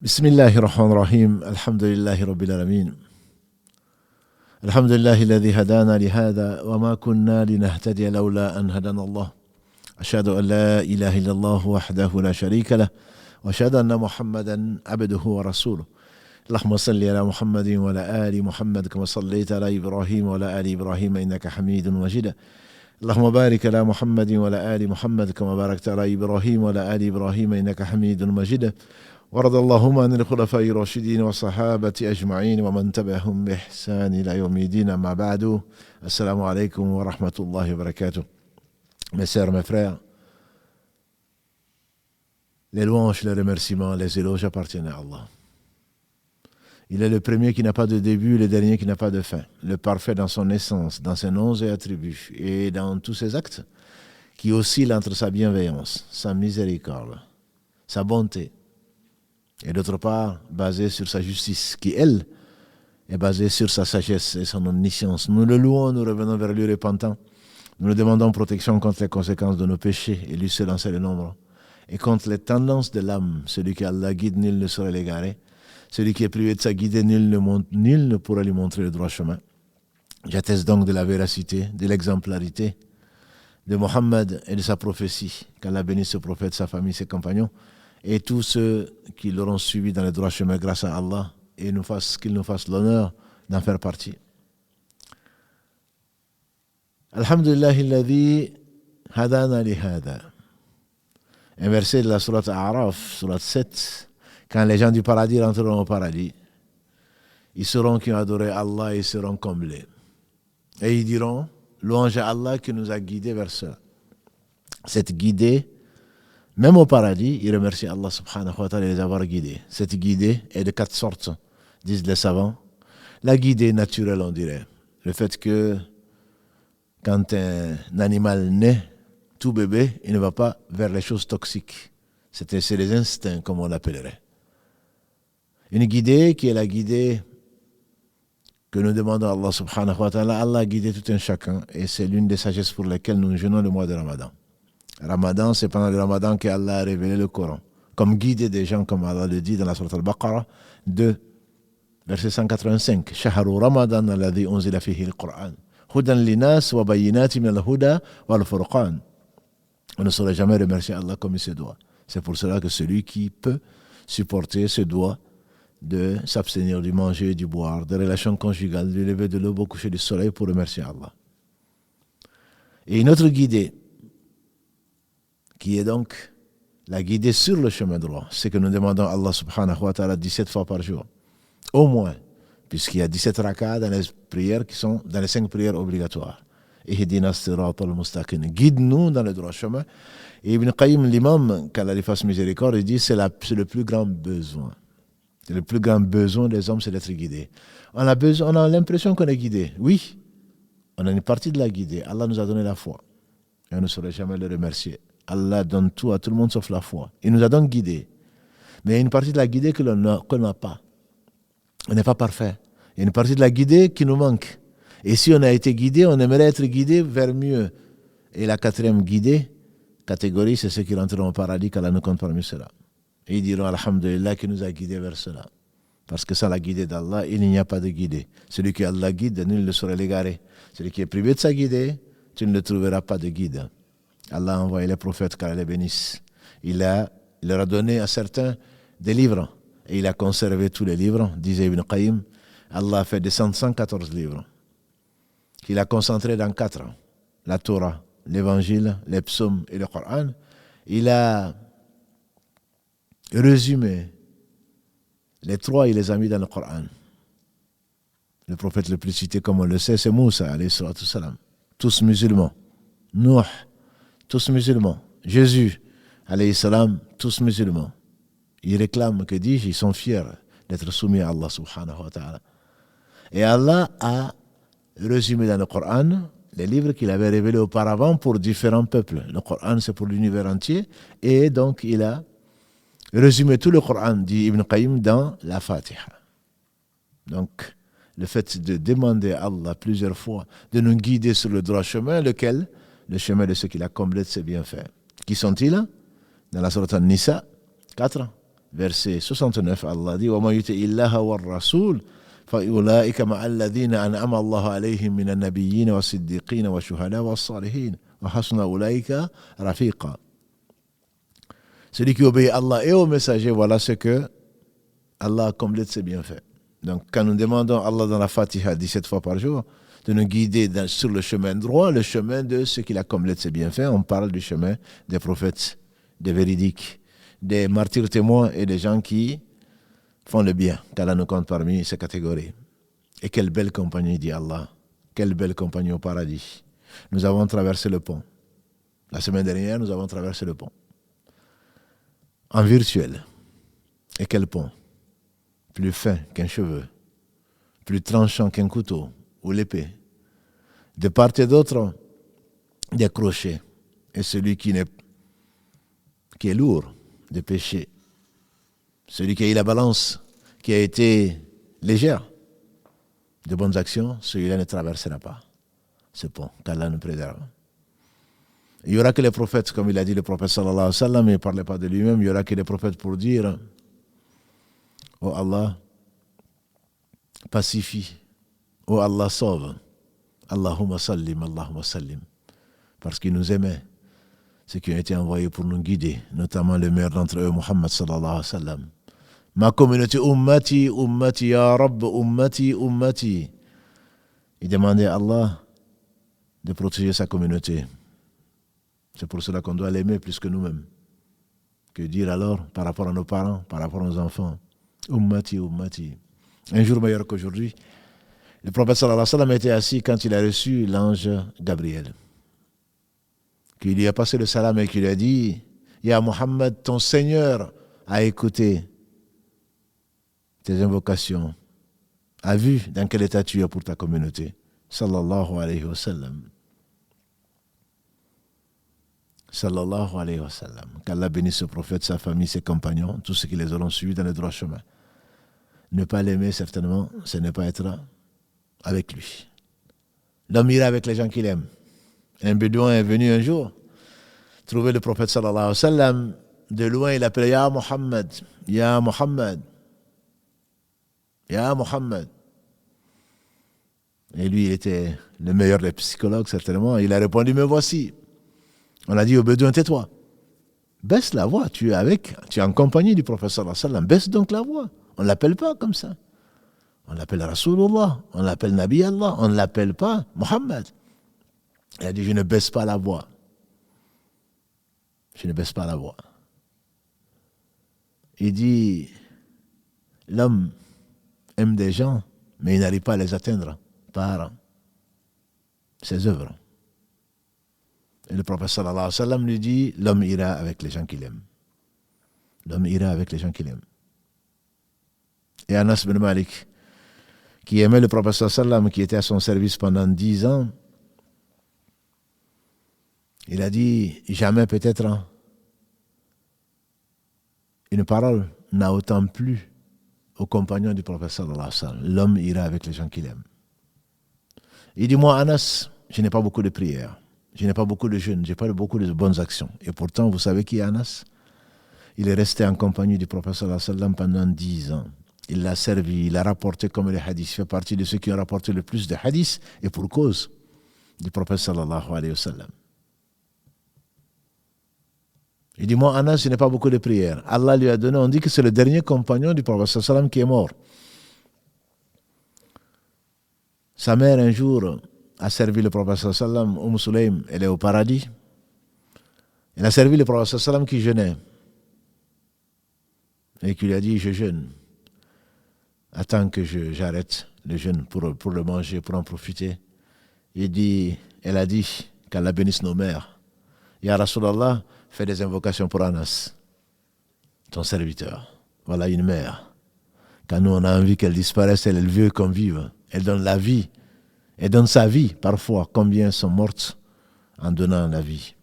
بسم الله الرحمن الرحيم الحمد لله رب العالمين الحمد لله الذي هدانا لهذا وما كنا لنهتدي لولا أن هدانا الله أشهد أن لا إله إلا الله وحده لا شريك له وأشهد أن محمدا عبده ورسوله اللهم صل على محمد وعلى آل محمد كما صليت على إبراهيم وعلى آل إبراهيم إنك حميد مجيد اللهم بارك على محمد وعلى آل محمد كما باركت على إبراهيم وعلى آل إبراهيم إنك حميد مجيد ورضى اللهم عن الخلفاء الراشدين والصحابة أجمعين ومن تبعهم بإحسان إلى يوم الدين أما بعد السلام عليكم ورحمة الله وبركاته. Mes sœurs, mes frères, les louanges, les remerciements, les éloges appartiennent à Allah. Il est le premier qui n'a pas de début, le dernier qui n'a pas de fin, le parfait dans son essence, dans ses noms et attributs, et dans tous ses actes, qui oscille entre sa bienveillance, sa miséricorde, sa bonté, et d'autre part, basé sur sa justice, qui, elle, est basée sur sa sagesse et son omniscience. Nous le louons, nous revenons vers lui repentant. Nous lui demandons protection contre les conséquences de nos péchés, et lui seul en sait le nombre, et contre les tendances de l'âme. Celui qui Allah guide, nul ne saurait l'égarer. Celui qui est privé de sa guidée, nul ne pourra lui montrer le droit chemin. J'atteste donc de la véracité, de l'exemplarité de Mohammed et de sa prophétie. Qu'Allah bénisse ce prophète, sa famille, ses compagnons, et tous ceux qui l'auront suivi dans le droit chemin grâce à Allah, et qu'il nous fasse l'honneur d'en faire partie. Alhamdulillahi alladhi hadana li hada. Un verset de la sourate A'raf, sourate 7, quand les gens du paradis rentreront au paradis, ils sauront qu'ils ont adoré Allah et ils seront comblés. Et ils diront, louange à Allah qui nous a guidés vers cela. Cette guidée, même au paradis, ils remercient Allah subhanahu wa ta'ala de les avoir guidés. Cette guidée est de 4 sortes, disent les savants. La guidée naturelle, on dirait. Le fait que quand un animal naît, tout bébé, il ne va pas vers les choses toxiques. C'est les instincts, comme on l'appellerait. Une guidée qui est la guidée que nous demandons à Allah subhanahu wa ta'ala. Allah a guidé tout un chacun, et c'est l'une des sagesses pour lesquelles nous jeûnons le mois de Ramadan. Ramadan, c'est pendant le Ramadan qu'Allah a révélé le Coran, comme guider des gens, comme Allah le dit dans la sourate Al-Baqarah 2, verset 185. Shahru Ramadan alladhi unzila fihi al-Qur'an, hudan linas wa bayyinatin min al-huda wal furqan. On ne saurait jamais remercier Allah comme il se doit. C'est pour cela que celui qui peut supporter se doit de s'abstenir du manger, du boire, des relations conjugales, du lever de l'aube au coucher du soleil pour remercier Allah. Et une autre guidée, qui est donc la guidée sur le chemin droit, c'est que nous demandons à Allah subhanahu wa ta'ala 17 fois par jour, au moins, puisqu'il y a 17 rak'ahs dans les prières qui sont dans les 5 prières obligatoires. Ihdina as-siratal mustaqim, guide-nous dans le droit chemin. Et Ibn Qayyim, l'imam, qu'Allah lui fasse miséricorde, il dit c'est le plus grand besoin. C'est le plus grand besoin des hommes, c'est d'être guidé. On a l'impression qu'on est guidé. Oui, on a une partie de la guidée. Allah nous a donné la foi. Et on ne saurait jamais le remercier. Allah donne tout à tout le monde sauf la foi. Il nous a donc guidés. Mais il y a une partie de la guidée qu'on n'a pas. On n'est pas parfait. Il y a une partie de la guidée qui nous manque. Et si on a été guidé, on aimerait être guidé vers mieux. Et la 4e catégorie, c'est ceux qui rentreront au paradis, qu'Allah nous compte parmi ceux-là. Et ils diront, alhamdulillah, qui nous a guidés vers cela. Parce que sans la guidée d'Allah, il n'y a pas de guidée. Celui qui Allah guide, nul ne saurait l'égarer. Celui qui est privé de sa guidée, tu ne le trouveras pas de guide. Allah a envoyé les prophètes, qu'Allah les bénisse. Il leur a donné à certains des livres. Et il a conservé tous les livres, disait Ibn Qayyim. Allah a fait descendre 114 livres, qu'il a concentrés dans 4. La Torah, l'Évangile, les psaumes et le Coran. Il a résumé les 3, il les a mis dans le Coran. Le prophète le plus cité, comme on le sait, c'est Moussa, alayhi salatu salam. Tous musulmans. Nuh, tous musulmans. Jésus, alayhi salam, tous musulmans. Ils réclament, que dis-je, ils sont fiers d'être soumis à Allah subhanahu wa ta'ala. Et Allah a résumé dans le Coran les livres qu'il avait révélés auparavant pour différents peuples. Le Coran, c'est pour l'univers entier. Et donc, il a résumé tout le Coran, dit Ibn Qayyim, dans la Fatiha. Donc, le fait de demander à Allah plusieurs fois de nous guider sur le droit chemin, lequel? Le chemin de ceux qu'il a comblé de ses bienfaits. Qui sont-ils? Dans la sourate An-Nisa 4, verset 69, Allah dit وَمَا يُطِعِ اللَّهَ وَالرَّسُولَ فَأُولَٰئِكَ مَعَ الَّذِينَ أَنْعَمَ اللَّهُ عَلَيْهِم مِّنَ النَّبِيِّينَ وَالصِّدِّيقِينَ وَالشُّهَدَاءِ وَالصَّالِحِينَ وَحَسُنَ أُولَٰئِكَ رَفِيقًا. Celui qui obéit à Allah et aux messagers, voilà ce que Allah a comblé de ses bienfaits. Donc, quand nous demandons à Allah dans la Fatiha 17 fois par jour de nous guider sur le chemin droit, le chemin de ce qu'il a comblé de ses bienfaits, on parle du chemin des prophètes, des véridiques, des martyrs témoins et des gens qui font le bien, qu'Allah nous compte parmi ces catégories. Et quelle belle compagnie, dit Allah, quelle belle compagnie au paradis. Nous avons traversé le pont. La semaine dernière, nous avons traversé le pont. En virtuel. Et quel pont? Plus fin qu'un cheveu, plus tranchant qu'un couteau ou l'épée. De part et d'autre, des crochets. Et celui qui est lourd de péché, celui qui a eu la balance, qui a été légère de bonnes actions, celui-là ne traversera pas ce pont, qu'Allah nous préserve. Il n'y aura que les prophètes, comme il a dit le prophète sallallahu alayhi wa sallam, il ne parlait pas de lui-même, il n'y aura que les prophètes pour dire: oh Allah, pacifie, oh Allah, sauve, Allahumma sallim, Allahumma sallim, parce qu'il nous aimait, ceux qui ont été envoyés pour nous guider, notamment le meilleur d'entre eux, Muhammad sallallahu alayhi wa sallam. Ma communauté, ummati, ummati, ya Rabb, ummati, ummati. Il demandait à Allah de protéger sa communauté. C'est pour cela qu'on doit l'aimer plus que nous-mêmes. Que dire alors par rapport à nos parents, par rapport à nos enfants? Ummati, ummati. Un jour meilleur qu'aujourd'hui, le prophète sallallahu alayhi wa sallam était assis quand il a reçu l'ange Gabriel, qui lui a passé le salam et qui lui a dit: Ya Muhammad, ton Seigneur a écouté tes invocations, a vu dans quel état tu es pour ta communauté. Sallallahu alayhi wa sallam. Sallallahu alayhi wa sallam. Qu'Allah bénisse ce prophète, sa famille, ses compagnons, tous ceux qui les auront suivis dans le droit chemin. Ne pas l'aimer, certainement, ce n'est pas être avec lui. L'homme ira avec les gens qu'il aime. Un bédouin est venu un jour trouver le prophète sallallahu alayhi wa sallam. De loin, il appelait: Ya Muhammad, Ya Muhammad, Ya Muhammad. Et lui, il était le meilleur des psychologues, certainement. Il a répondu: me voici. On a dit au bédouin: tais-toi. Baisse la voix, tu es en compagnie du prophète sallallahu alayhi wa sallam. Baisse donc la voix. On ne l'appelle pas comme ça. On l'appelle Rasulullah, on l'appelle Nabi Allah, on ne l'appelle pas Muhammad. Il a dit: je ne baisse pas la voix. Je ne baisse pas la voix. Il dit: l'homme aime des gens, mais il n'arrive pas à les atteindre par ses œuvres. Et le prophète sallallahu alayhi wa sallam lui dit: l'homme ira avec les gens qu'il aime. L'homme ira avec les gens qu'il aime. Et Anas bin Malik, qui aimait le prophète sallallahu alayhi wa sallam, qui était à son service pendant 10 ans, il a dit: jamais peut-être une parole n'a autant plu aux compagnons du prophète sallallahu alayhi wa sallam. L'homme ira avec les gens qu'il aime. Il dit: moi, Anas, je n'ai pas beaucoup de prières, je n'ai pas beaucoup de jeûnes, je n'ai pas beaucoup de bonnes actions. Et pourtant, vous savez qui est Anas? Il est resté en compagnie du prophète sallallahu alayhi wa sallam pendant 10 ans. Il l'a servi, il a rapporté comme les hadiths. Il fait partie de ceux qui ont rapporté le plus de hadiths, et pour cause du prophète sallallahu alayhi wa sallam. Il dit: moi, Anas, je n'ai pas beaucoup de prières. Allah lui a donné, on dit que c'est le dernier compagnon du prophète sallallahu alayhi wa sallam qui est mort. Sa mère, un jour, a servi le prophète sallallahu alayhi wa sallam. Sulaym, elle est au paradis. Elle a servi le prophète sallallahu alayhi wa sallam qui jeûnait. Et qui lui a dit: je jeûne. Attends que j'arrête le jeûne pour le manger, pour en profiter. Elle a dit qu'Allah bénisse nos mères. Ya Rasulallah, fais des invocations pour Anas, ton serviteur. Voilà une mère. Quand nous on a envie qu'elle disparaisse, elle veut qu'on vive. Elle donne la vie. Elle donne sa vie. Parfois, combien sont mortes en donnant la vie.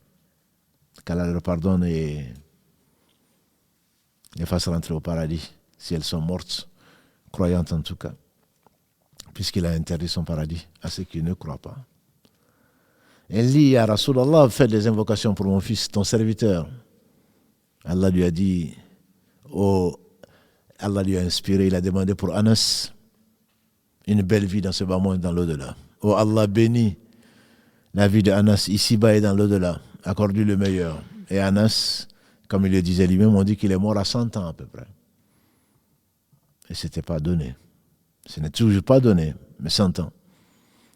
Qu'Allah leur pardonne et les fasse rentrer au paradis, si elles sont mortes, croyantes en tout cas, puisqu'il a interdit son paradis à ceux qui ne croient pas. Elle dit: à Rasulallah, fais des invocations pour mon fils, ton serviteur. Allah lui a dit: Oh, Allah lui a inspiré, il a demandé pour Anas une belle vie dans ce bas monde et dans l'au-delà. Oh Allah bénit la vie de Anas ici-bas et dans l'au-delà. Accorde-lui le meilleur. Et Anas, comme il le disait lui-même, on dit qu'il est mort à 100 ans à peu près. Et ce n'était pas donné. Ce n'est toujours pas donné, mais 100 ans.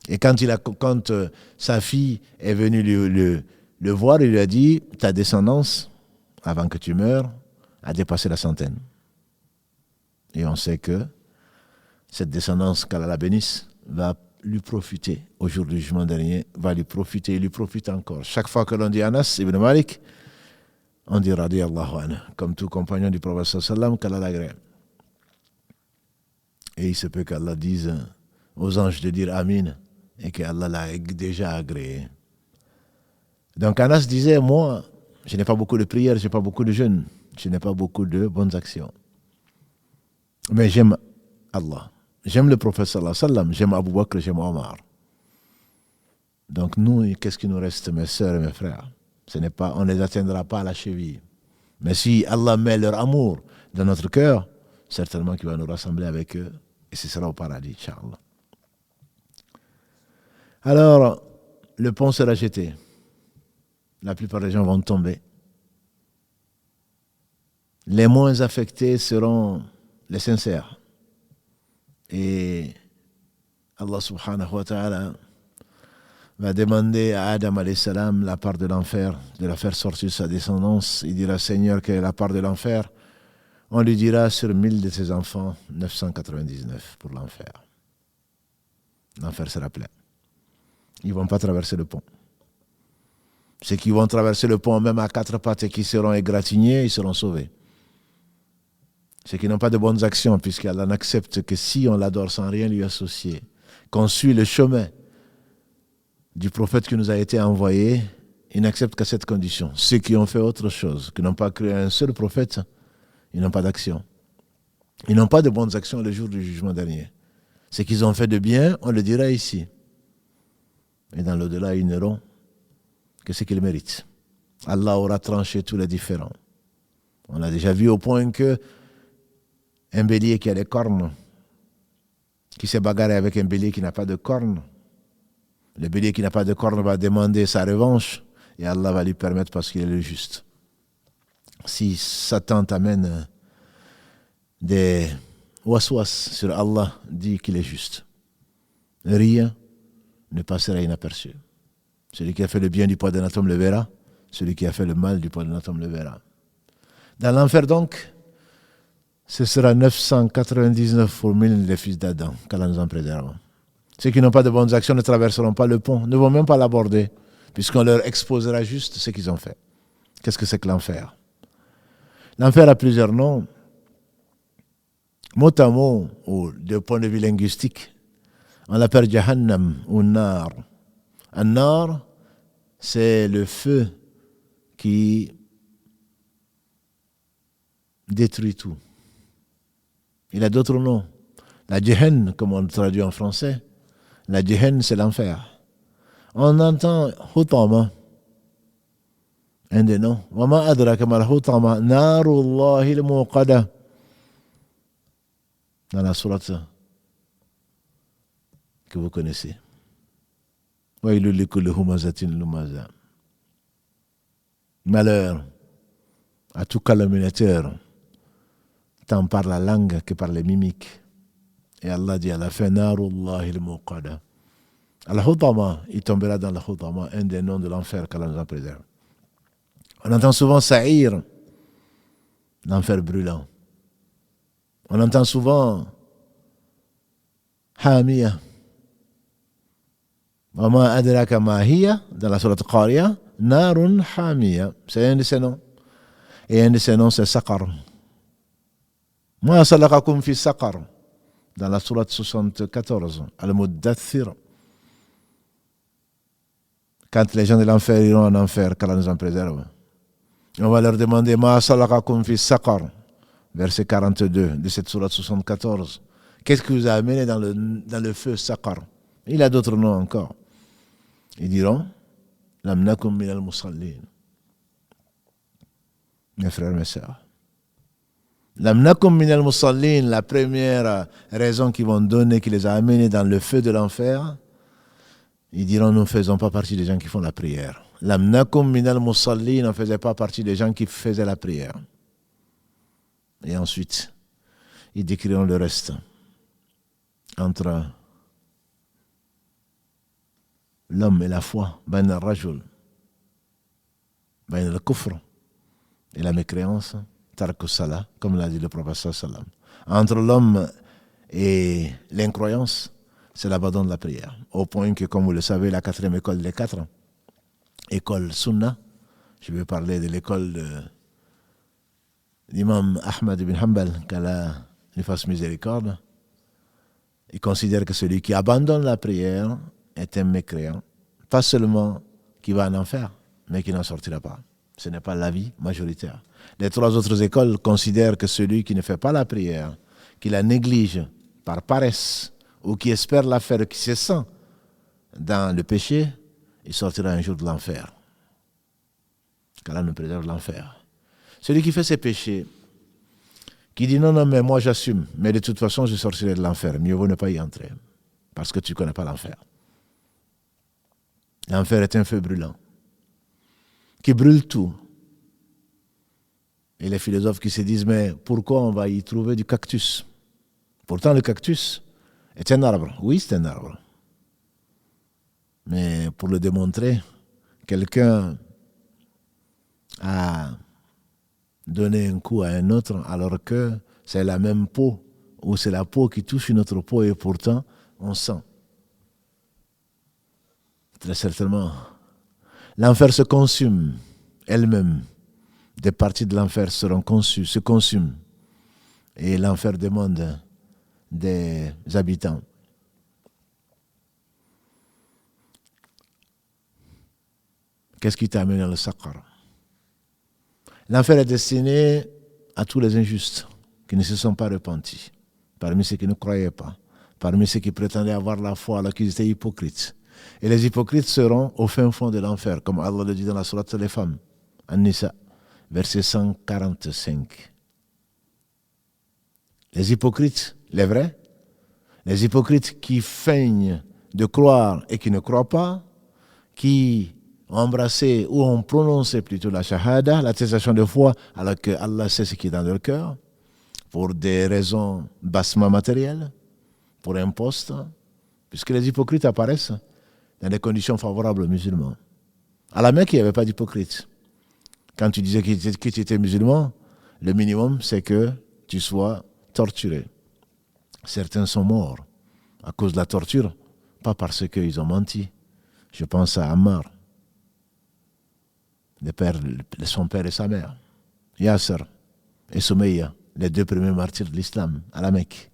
Et quand sa fille est venue le voir, il lui a dit, ta descendance, avant que tu meures, a dépassé la 100aine. Et on sait que cette descendance, qu'Allah la bénisse, va lui profiter au jour du jugement dernier, va lui profiter, il lui profite encore. Chaque fois que l'on dit Anas ibn Malik, on dit radiyallahu anhu, comme tout compagnon du prophète sallallahu qu'Allah l'agrée. Et il se peut qu'Allah dise aux anges de dire Amin, et qu'Allah l'a déjà agréé. Donc Anas disait, moi, je n'ai pas beaucoup de prières, je n'ai pas beaucoup de jeûnes, je n'ai pas beaucoup de bonnes actions. Mais j'aime Allah. J'aime le prophète sallallahu alayhi wa sallam, j'aime Abu Bakr, j'aime Omar. Donc nous, qu'est-ce qui nous reste, mes sœurs et mes frères? On ne les atteindra pas à la cheville. Mais si Allah met leur amour dans notre cœur, certainement qu'il va nous rassembler avec eux et ce sera au paradis, Inch'Allah. Alors, le pont sera jeté. La plupart des gens vont tomber. Les moins affectés seront les sincères. Et Allah subhanahu wa ta'ala va demander à Adam alayhi salam la part de l'enfer, de la faire sortir de sa descendance. Il dira, Seigneur, quelle est la part de l'enfer? On lui dira, sur 1000 de ses enfants, 999 pour l'enfer. L'enfer sera plein. Ils ne vont pas traverser le pont. Ceux qui vont traverser le pont, même à 4 pattes et qui seront égratignés, ils seront sauvés. Ceux qui n'ont pas de bonnes actions, puisqu'Allah n'accepte que si on l'adore sans rien lui associer, qu'on suit le chemin du prophète qui nous a été envoyé, il n'accepte qu'à cette condition. Ceux qui ont fait autre chose, qui n'ont pas cru à un seul prophète, ils n'ont pas d'action. Ils n'ont pas de bonnes actions le jour du jugement dernier. Ce qu'ils ont fait de bien, on le dira ici. Et dans l'au-delà, ils n'auront que ce qu'ils méritent. Allah aura tranché tous les différends. On a déjà vu au point que un bélier qui a des cornes, qui s'est bagarré avec un bélier qui n'a pas de cornes, le bélier qui n'a pas de cornes va demander sa revanche et Allah va lui permettre parce qu'il est le juste. Si Satan t'amène des waswas sur Allah, dit qu'il est juste. Rien ne passera inaperçu. Celui qui a fait le bien du poids d'un atome le verra, celui qui a fait le mal du poids d'un atome le verra. Dans l'enfer donc, ce sera 999 pour 1000 les fils d'Adam, qu'Allah nous en préserve. Ceux qui n'ont pas de bonnes actions ne traverseront pas le pont, ne vont même pas l'aborder, puisqu'on leur exposera juste ce qu'ils ont fait. Qu'est-ce que c'est que l'enfer? L'enfer a plusieurs noms. Mot à mot, ou de point de vue linguistique, on l'appelle Jahannam ou Nar. Un Nar, c'est le feu qui détruit tout. Il a d'autres noms. La Jehen, comme on le traduit en français, la Jehen, c'est l'enfer. On entend Hutama, un des noms. Wama adraka mal Hutama, Narullahi al-Muqada. Dans la sourate que vous connaissez. Wailul likulli humazatin lumaza. Malheur à tout calomniateur, tant par la langue que par les mimiques. Et Allah dit à la fin, Narullahi al-Muqada. Al-Hutama, il tombera dans al-Hutama, un des noms de l'enfer qu'Allah nous en préserve. On entend souvent Sa'ir, l'enfer brûlant. On entend souvent Hamiya. Wama adraka ma hiya, dans la sourate Qariya, Narun Hamiya. C'est un de ses noms. Et un de ses noms, c'est Saqar. Ma salakakum fi Saqar. Dans la sourate 74, Al-Muddathir. Quand les gens de l'enfer iront en enfer, qu'Allah nous en préserve, on va leur demander Ma salakakum fi Saqar. Verset 42 de cette sourate 74. Qu'est-ce qui vous a amené dans le feu Saqar? Il a d'autres noms encore. Ils diront Lam nakum minal musallin. Mes frères, mes sœurs, Lam nakum minal musallin, la première raison qu'ils vont donner, qui les a amenés dans le feu de l'enfer, ils diront, nous ne faisons pas partie des gens qui font la prière. Lam nakum minal musallin, ne faisait pas partie des gens qui faisaient la prière. Et ensuite, ils décriront le reste entre l'homme et la foi, bain al-rajul, bain al-kufr et la mécréance, tark salah, comme l'a dit le prophète sallam. Entre l'homme et l'incroyance, c'est l'abandon de la prière. Au point que, comme vous le savez, la quatrième école des quatre, école Sunna, je vais parler de l'école de l'imam Ahmad ibn Hanbal, qu'Allah lui fasse miséricorde. Il considère que celui qui abandonne la prière est un mécréant, pas seulement qui va en enfer, mais qui n'en sortira pas. Ce n'est pas l'avis majoritaire. Les trois autres écoles considèrent que celui qui ne fait pas la prière, qui la néglige par paresse, ou qui espère la faire, qui se sent dans le péché, il sortira un jour de l'enfer. Qu'Allah nous préserve de l'enfer. Celui qui fait ses péchés, qui dit non, mais moi j'assume, mais de toute façon je sortirai de l'enfer, mieux vaut ne pas y entrer, parce que tu ne connais pas l'enfer. L'enfer est un feu brûlant, qui brûle tout. Et les philosophes qui se disent, mais pourquoi on va y trouver du cactus? Pourtant le cactus est un arbre. Oui, c'est un arbre. Mais pour le démontrer, quelqu'un a donné un coup à un autre alors que c'est la même peau ou c'est la peau qui touche une autre peau et pourtant on sent. Très certainement. L'enfer se consume elle-même. Des parties de l'enfer se consument. Et l'enfer demande des habitants. Qu'est-ce qui t'a amené dans le saqar? L'enfer est destiné à tous les injustes qui ne se sont pas repentis, parmi ceux qui ne croyaient pas, parmi ceux qui prétendaient avoir la foi alors qu'ils étaient hypocrites. Et les hypocrites seront au fin fond de l'enfer, comme Allah le dit dans la sourate Les Femmes, An-Nisa, verset 145. Les hypocrites, les vrais, les hypocrites qui feignent de croire et qui ne croient pas, qui ont embrassé ou ont prononcé plutôt la shahada, l'attestation de foi, alors que Allah sait ce qui est dans leur cœur, pour des raisons bassement matérielles, pour un poste, puisque les hypocrites apparaissent dans des conditions favorables aux musulmans. À la Mecque, il n'y avait pas d'hypocrite. Quand tu disais que tu étais musulman, le minimum, c'est que tu sois torturé. Certains sont morts à cause de la torture, pas parce qu'ils ont menti. Je pense à Ammar, son père et sa mère, Yasser et Soumeya, les deux premiers martyrs de l'islam à la Mecque,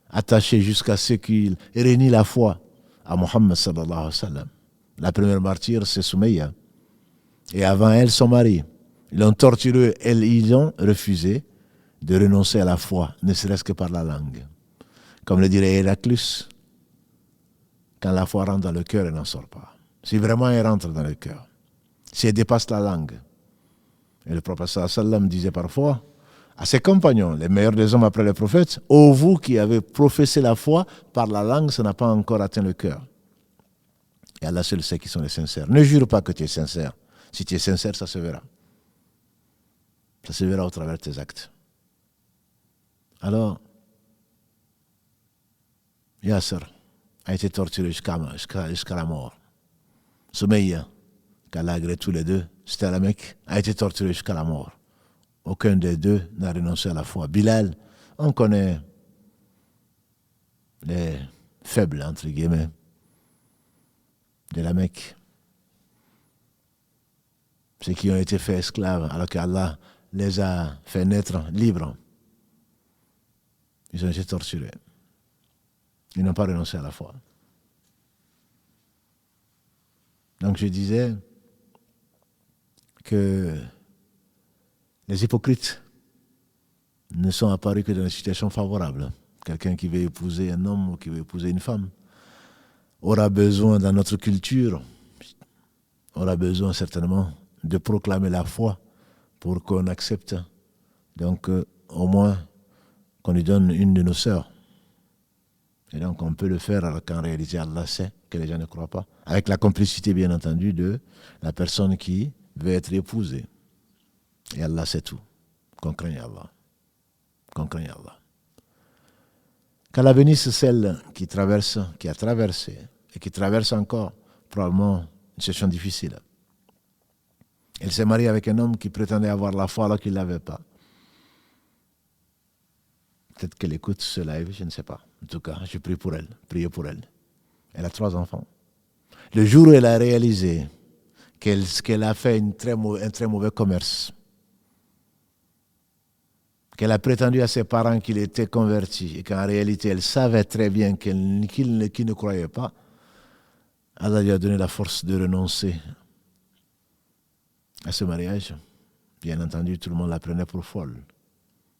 attachés jusqu'à ce qu'ils réunissent la foi à Mohammed sallallahu alayhi wa sallam. La première martyre, c'est Soumeya. Et avant elle, son mari. Ils l'ont torturé et ils ont refusé de renoncer à la foi, ne serait-ce que par la langue. Comme le dirait Héraclus, quand la foi rentre dans le cœur, elle n'en sort pas. Si vraiment elle rentre dans le cœur, si elle dépasse la langue. Et le prophète sallallahu alayhi wa sallam disait parfois à ses compagnons, les meilleurs des hommes après les prophètes, ô vous qui avez professé la foi par la langue, ça n'a pas encore atteint le cœur. Et Allah seul sait qui sont les sincères. Ne jure pas que tu es sincère. Si tu es sincère, ça se verra. Ça se verra au travers de tes actes. Alors, Yasser a été torturé jusqu'à la mort. Soumeya, qu'Allah agrée tous les deux, c'était à la Mecque, a été torturé jusqu'à la mort. Aucun des deux n'a renoncé à la foi. Bilal, on connaît les faibles, entre guillemets, de la Mecque. Ceux qui ont été faits esclaves, alors qu'Allah les a fait naître libres. Ils ont été torturés. Ils n'ont pas renoncé à la foi. Donc je disais que les hypocrites ne sont apparus que dans une situation favorable. Quelqu'un qui veut épouser un homme ou qui veut épouser une femme aura besoin, dans notre culture, aura besoin certainement de proclamer la foi pour qu'on accepte. Donc au moins qu'on lui donne une de nos sœurs. Et donc on peut le faire alors qu'en réalité Allah sait que les gens ne croient pas. Avec la complicité bien entendu de la personne qui veut être épousée. Et Allah sait tout. Qu'on craigne Allah. Qu'on craigne Allah. Qu'Allah bénisse celle qui a traversé et qui traverse encore probablement une situation difficile. Elle s'est mariée avec un homme qui prétendait avoir la foi alors qu'il ne l'avait pas. Peut-être qu'elle écoute ce live, je ne sais pas. En tout cas, je prie pour elle, priez pour elle. Elle a 3 enfants. Le jour où elle a réalisé qu'elle a fait un très mauvais commerce, qu'elle a prétendu à ses parents qu'il était converti et qu'en réalité elle savait très bien qu'il ne croyait pas, Allah lui a donné la force de renoncer à ce mariage. Bien entendu, tout le monde la prenait pour folle.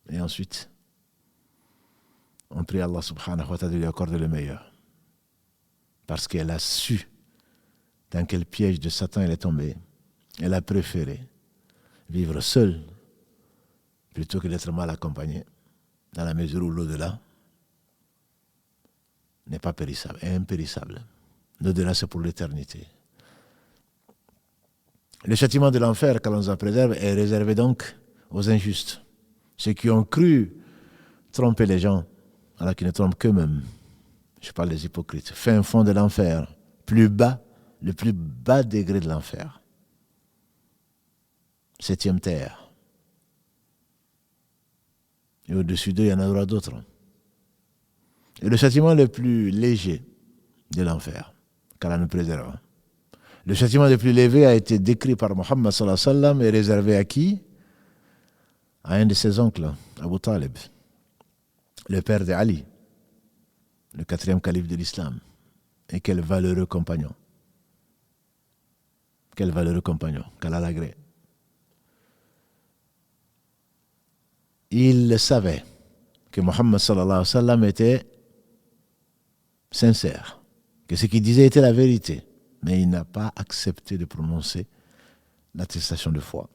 Et ensuite, on prie Allah subhanahu wa ta'ala de lui accorder le meilleur. Parce qu'elle a su dans quel piège de Satan elle est tombée. Elle a préféré vivre seule plutôt que d'être mal accompagnée, dans la mesure où l'au-delà n'est pas périssable, est impérissable. L'au-delà, c'est pour l'éternité. Le châtiment de l'enfer, qu'Allah nous en préserve, est réservé donc aux injustes. Ceux qui ont cru tromper les gens, alors qu'ils ne trompent qu'eux-mêmes. Je parle des hypocrites. Fin fond de l'enfer, plus bas, le plus bas degré de l'enfer. 7e terre. Et au-dessus d'eux, il y en aura d'autres. Et le châtiment le plus léger de l'enfer, qu'Allah nous préserve. Le châtiment le plus élevé a été décrit par Mohammed sallallahu alayhi wa sallam et réservé à qui? À un de ses oncles, Abu Talib, le père d'Ali, le 4e calife de l'islam. Et quel valeureux compagnon. Quel valeureux compagnon, qu'Allah l'agrée. Il savait que Mohammed sallallahu alayhi wa sallam était sincère, que ce qu'il disait était la vérité, mais il n'a pas accepté de prononcer l'attestation de foi.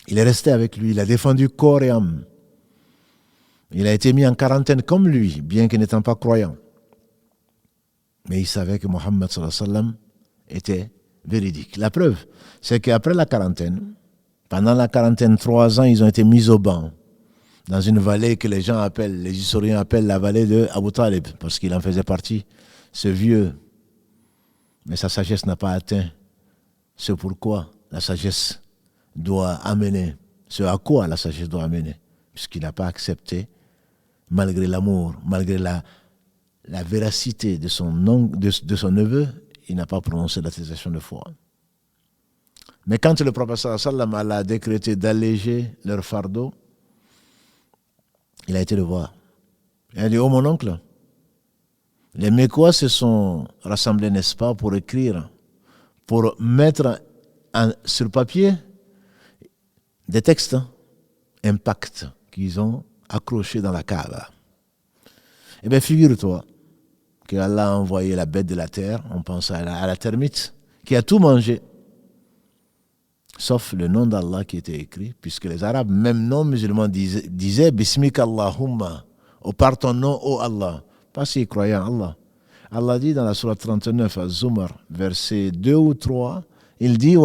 Il est resté avec lui, il a défendu corps et âme. Il a été mis en quarantaine comme lui, bien que n'étant pas croyant. Mais il savait que Mohammed sallallahu alayhi wa sallam était véridique. La preuve, c'est qu'après la quarantaine, pendant la quarantaine, 3 ans, ils ont été mis au banc dans une vallée que les historiens appellent la vallée de Abu Talib, parce qu'il en faisait partie, ce vieux. Mais sa sagesse n'a pas atteint ce pourquoi la sagesse doit amener, ce à quoi la sagesse doit amener, puisqu'il n'a pas accepté, malgré l'amour, malgré la véracité de son neveu, il n'a pas prononcé l'attestation de foi. Mais quand le prophète sallallahu alayhi wa sallam a décrété d'alléger leur fardeau, il a été le voir. Il a dit, oh mon oncle, les Mécois se sont rassemblés, n'est-ce pas, pour écrire, pour mettre sur papier des textes impacts qu'ils ont accrochés dans la Kaaba. Eh bien, figure-toi que Allah a envoyé la bête de la terre, on pense à la termite, qui a tout mangé, sauf le nom d'Allah qui était écrit, puisque les Arabes, même non musulmans, disaient Bismika Allahumma, ou par ton nom, ô Allah. Pas s'ils croyaient en Allah. Allah dit dans la sourate 39, à Zumar, verset 2 ou 3, il dit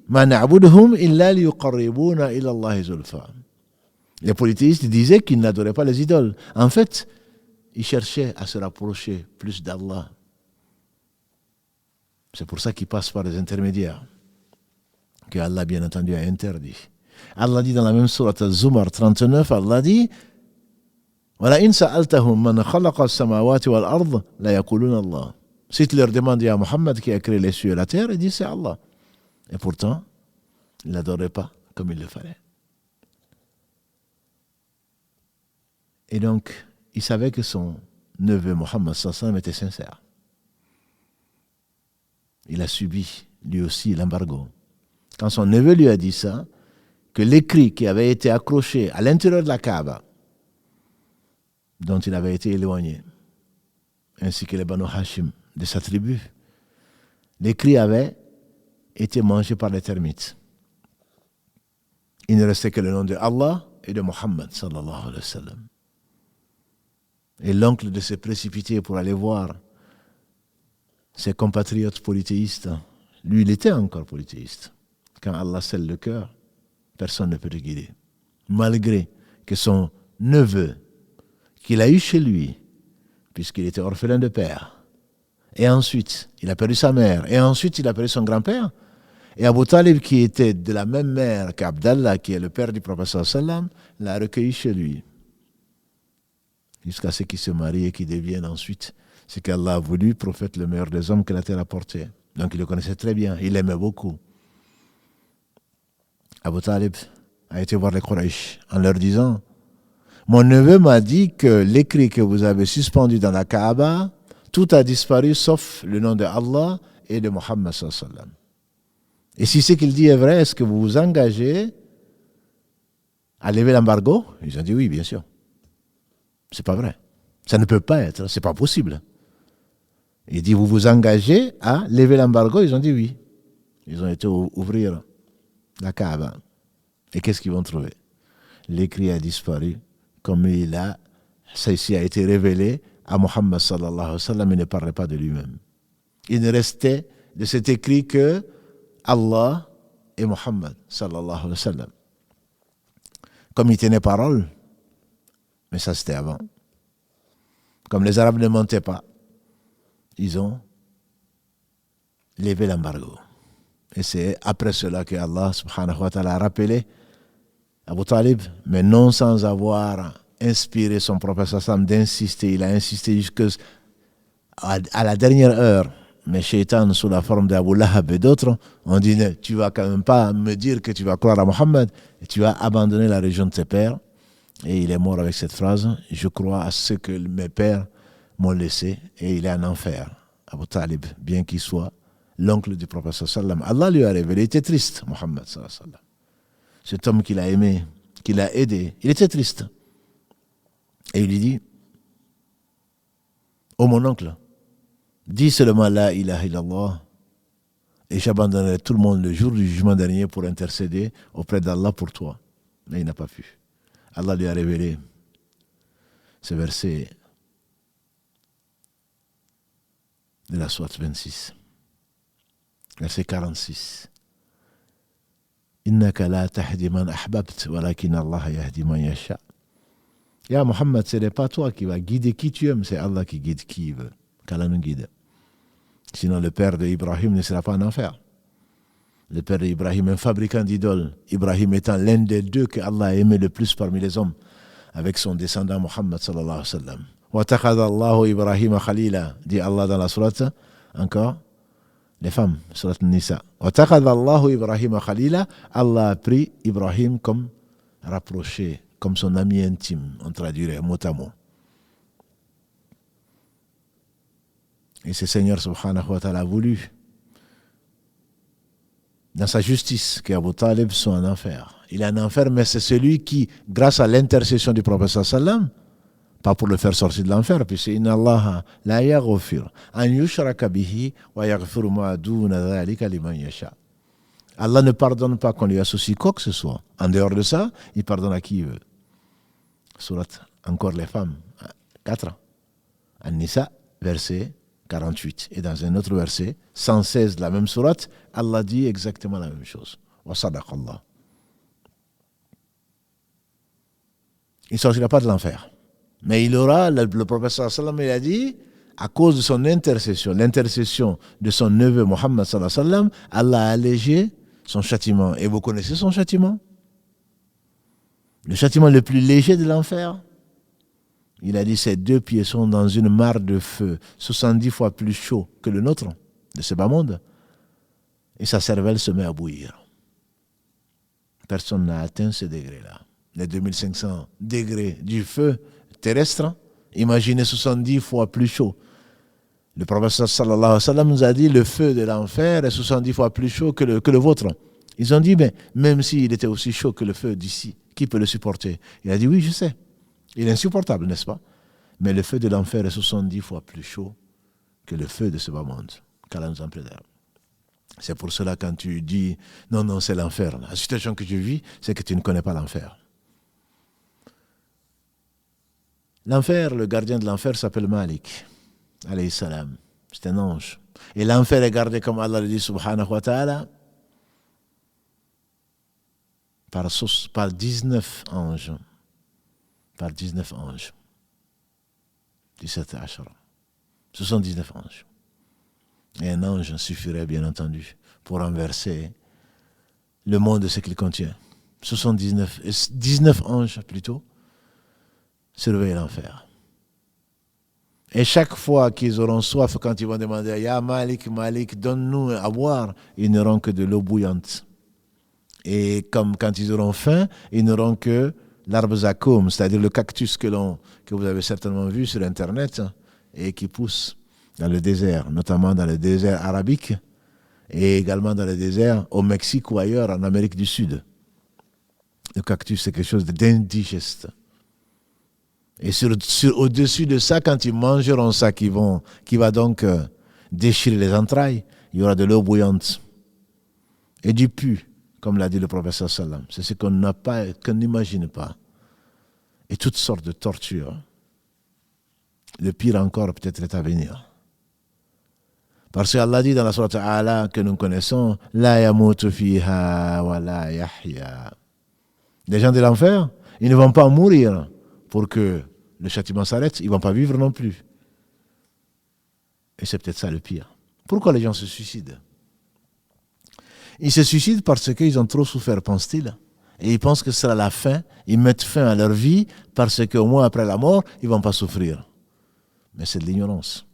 Ma na'budhum illa liyuqarribuna ila Allahi zulfa. Les polythéistes disaient qu'ils n'adoraient pas les idoles. En fait, ils cherchaient à se rapprocher plus d'Allah. C'est pour ça qu'ils passent par des intermédiaires, que Allah, bien entendu, a interdit. Allah dit dans la même sourate Zumar 39, Allah dit Wala in sa'altahum man khalaqa as-samawati wal ard la yaquluna Allah. Si tu leur demandes à Muhammad qui a créé les cieux et la terre, il dit c'est Allah. Et pourtant, il n'adorait pas comme il le fallait. Et donc, il savait que son neveu Mohammed sallallahu alayhi wa sallam était sincère. Il a subi, lui aussi, l'embargo. Quand son neveu lui a dit ça, que l'écrit qui avait été accroché à l'intérieur de la Kaaba, dont il avait été éloigné, ainsi que les Banu Hashim de sa tribu, l'écrit avait été mangé par les termites. Il ne restait que le nom de Allah et de Mohammed sallallahu alayhi wa sallam. Et l'oncle de se précipiter pour aller voir ses compatriotes polythéistes, lui, il était encore polythéiste. Quand Allah scelle le cœur, personne ne peut te guider. Malgré que son neveu, qu'il a eu chez lui, puisqu'il était orphelin de père, et ensuite, il a perdu sa mère, et ensuite, il a perdu son grand-père, et Abu Talib, qui était de la même mère qu'Abdallah, qui est le père du prophète sallam, l'a recueilli chez lui, jusqu'à ce qu'ils se marient et qu'ils deviennent ensuite ce qu'Allah a voulu, prophète le meilleur des hommes que la terre a porté. Donc il le connaissait très bien, il l'aimait beaucoup. Abu Talib a été voir les Quraysh en leur disant: mon neveu m'a dit que l'écrit que vous avez suspendu dans la Kaaba, tout a disparu sauf le nom de Allah et de Mohammed sallallahu alayhi wa sallam. Et si ce qu'il dit est vrai, est-ce que vous vous engagez à lever l'embargo? Ils ont dit oui, bien sûr. C'est pas vrai. Ça ne peut pas être, c'est pas possible. Il dit, vous vous engagez à lever l'embargo? Ils ont dit oui. Ils ont été ouvrir la Kaaba. Et qu'est-ce qu'ils vont trouver? L'écrit a disparu, comme ceci a été révélé à Mohammed sallallahu alayhi wa sallam, il ne parlait pas de lui-même. Il ne restait de cet écrit que Allah et Mohammed sallallahu alayhi wa sallam. Comme il tenait parole, mais ça c'était avant. Comme les Arabes ne mentaient pas, ils ont levé l'embargo. Et c'est après cela que Allah subhanahu wa ta'ala a rappelé Abu Talib, mais non sans avoir inspiré son prophète sallam d'insister. Il a insisté jusqu'à la dernière heure. Mais Shaitan, sous la forme d'Abu Lahab et d'autres, ont dit, tu vas quand même pas me dire que tu vas croire à Mohammed et tu vas abandonner la région de tes pères. Et il est mort avec cette phrase: je crois à ce que mes pères m'ont laissé, et il est en enfer. Abu Talib, bien qu'il soit l'oncle du prophète sallam, Allah lui a révélé, il était triste, Mohammed sallam. Cet homme qu'il a aimé, qu'il a aidé, il était triste. Et il lui dit: oh mon oncle, dis seulement la ilaha illallah et j'abandonnerai tout le monde le jour du jugement dernier pour intercéder auprès d'Allah pour toi. Mais il n'a pas pu. Allah lui a révélé ce verset de la sourate 26, verset 46. Innaka la tahdi man ahbabt, walakin Allah yahdi man yasha. Ya Muhammad, ce n'est pas toi qui vas guider qui tu aimes, c'est Allah qui guide qui il veut. Qu'Allah nous guide. Sinon, le père d'Ibrahim ne sera pas en enfer. Le père d'Ibrahim, un fabricant d'idoles, Ibrahim étant l'un des deux que Allah a aimé le plus parmi les hommes, avec son descendant Muhammad sallallahu alayhi wa sallam. Wa takhadha Allahu Ibrahim khalila, dit Allah dans la sourate, encore, les femmes, sourate Nisa. Wa takhadha Allahu Ibrahim khalila, Allah a pris Ibrahim comme rapproché, comme son ami intime, on traduirait mot à mot. Et ce Seigneur subhanahu wa ta'ala a voulu, dans sa justice, qu'Abu Talib soit en enfer. Il est en enfer, mais c'est celui qui, grâce à l'intercession du prophète sallam, pas pour le faire sortir de l'enfer, puisque inna Allah la yaghfir an yushraka bihi wa yaghfiru ma duna dhalika liman yasha. Allah ne pardonne pas qu'on lui associe quoi que ce soit. En dehors de ça, il pardonne à qui il veut. Sourate, encore les femmes, 4. An-Nisa, verset 48. Et dans un autre verset, 116 de la même sourate, Allah dit exactement la même chose. Wa sadaqallah. Il ne sortira pas de l'enfer. Mais il aura, le prophète sallam, il a dit, à cause de son intercession, l'intercession de son neveu Mohammed sallam, Allah a allégé son châtiment. Et vous connaissez son châtiment? Le châtiment le plus léger de l'enfer. Il a dit, ces 2 pieds sont dans une mare de feu 70 fois plus chaud que le nôtre, de ce bas monde. Et sa cervelle se met à bouillir. Personne n'a atteint ce degré-là. Les 2500 degrés du feu terrestre, imaginez 70 fois plus chaud. Le prophète sallallahu alayhi wa sallam nous a dit, le feu de l'enfer est 70 fois plus chaud que le vôtre. Ils ont dit, mais même s'il était aussi chaud que le feu d'ici, qui peut le supporter? Il a dit, oui, je sais. Il est insupportable, n'est-ce pas? Mais le feu de l'enfer est 70 fois plus chaud que le feu de ce bas monde. Qu'Allah nous en préserve. C'est pour cela quand tu dis non, non, c'est l'enfer. La situation que tu vis, c'est que tu ne connais pas l'enfer. L'enfer, le gardien de l'enfer s'appelle Malik, alayhi salam. C'est un ange. Et l'enfer est gardé, comme Allah le dit, subhanahu wa ta'ala, par 19 anges. Par 19 anges. 17 ashara. Ce sont 19 anges. Et un ange suffirait, bien entendu, pour renverser le monde de ce qu'il contient. Ce sont 19 anges, plutôt, surveillent l'enfer. Et chaque fois qu'ils auront soif, quand ils vont demander « Ya Malik, Malik, donne-nous à boire », ils n'auront que de l'eau bouillante. Et comme quand ils auront faim, ils n'auront que l'arbre zakoum, c'est-à-dire le cactus que vous avez certainement vu sur Internet et qui pousse dans le désert, notamment dans le désert arabique et également dans le désert au Mexique ou ailleurs en Amérique du Sud. Le cactus, c'est quelque chose d'indigeste. Et au-dessus de ça, quand ils mangeront ça qui va donc déchirer les entrailles, il y aura de l'eau bouillante et du pu, comme l'a dit le professeur Sallam. C'est ce qu'on n'imagine pas. Et toutes sortes de tortures. Le pire encore peut-être est à venir. Parce qu'Allah dit dans la sourate A'la que nous connaissons, La yamutu fiha wa la yahya. Les gens de l'enfer, ils ne vont pas mourir pour que le châtiment s'arrête, ils ne vont pas vivre non plus. Et c'est peut-être ça le pire. Pourquoi les gens se suicident? Ils se suicident parce qu'ils ont trop souffert, pensent-ils. Et ils pensent que ce sera la fin, ils mettent fin à leur vie parce qu'au moins après la mort, ils ne vont pas souffrir. Mais c'est de l'ignorance.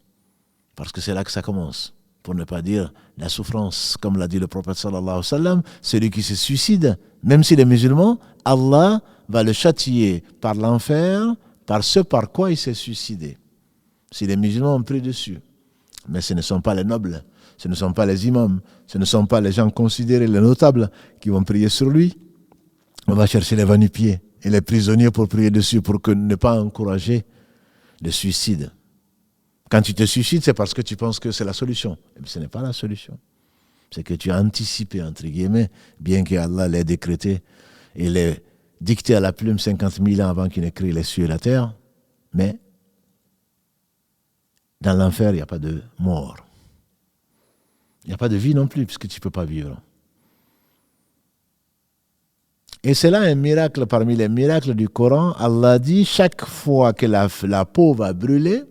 Parce que c'est là que ça commence. Pour ne pas dire la souffrance. Comme l'a dit le prophète sallallahu alayhi wa sallam, celui qui se suicide, même s'il est musulman, Allah va le châtier par l'enfer, par ce par quoi il s'est suicidé. Si les musulmans ont pris dessus. Mais ce ne sont pas les nobles, ce ne sont pas les imams, ce ne sont pas les gens considérés, les notables, qui vont prier sur lui. On va chercher les va-nu-pieds et les prisonniers pour prier dessus, pour ne pas encourager le suicide. Quand tu te suicides, c'est parce que tu penses que c'est la solution. Mais ce n'est pas la solution. C'est que tu as anticipé, entre guillemets, bien que Allah l'ait décrété et l'ait dicté à la plume 50 000 ans avant qu'il n'ait créé les cieux et la terre. Mais dans l'enfer, il n'y a pas de mort. Il n'y a pas de vie non plus, puisque tu ne peux pas vivre. Et c'est là un miracle parmi les miracles du Coran. Allah dit, chaque fois que la peau va brûler,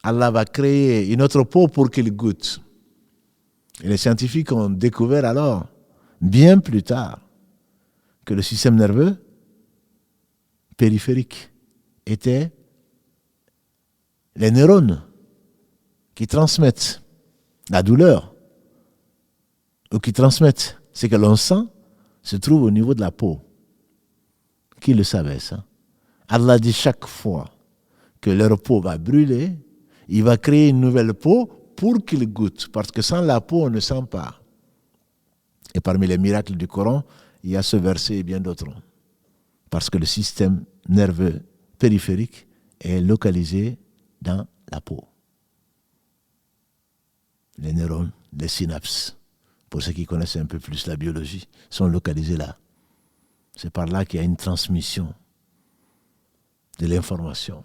Allah va créer une autre peau pour qu'il goûte. Et les scientifiques ont découvert alors, bien plus tard, que le système nerveux périphérique était les neurones qui transmettent la douleur ou qui transmettent ce que l'on sent se trouve au niveau de la peau. Qui le savait ça? Allah dit chaque fois que leur peau va brûler, il va créer une nouvelle peau pour qu'ils goûtent. Parce que sans la peau, on ne sent pas. Et parmi les miracles du Coran, il y a ce verset et bien d'autres. Parce que le système nerveux périphérique est localisé dans la peau. Les neurones, les synapses, pour ceux qui connaissent un peu plus la biologie, sont localisés là. C'est par là qu'il y a une transmission de l'information.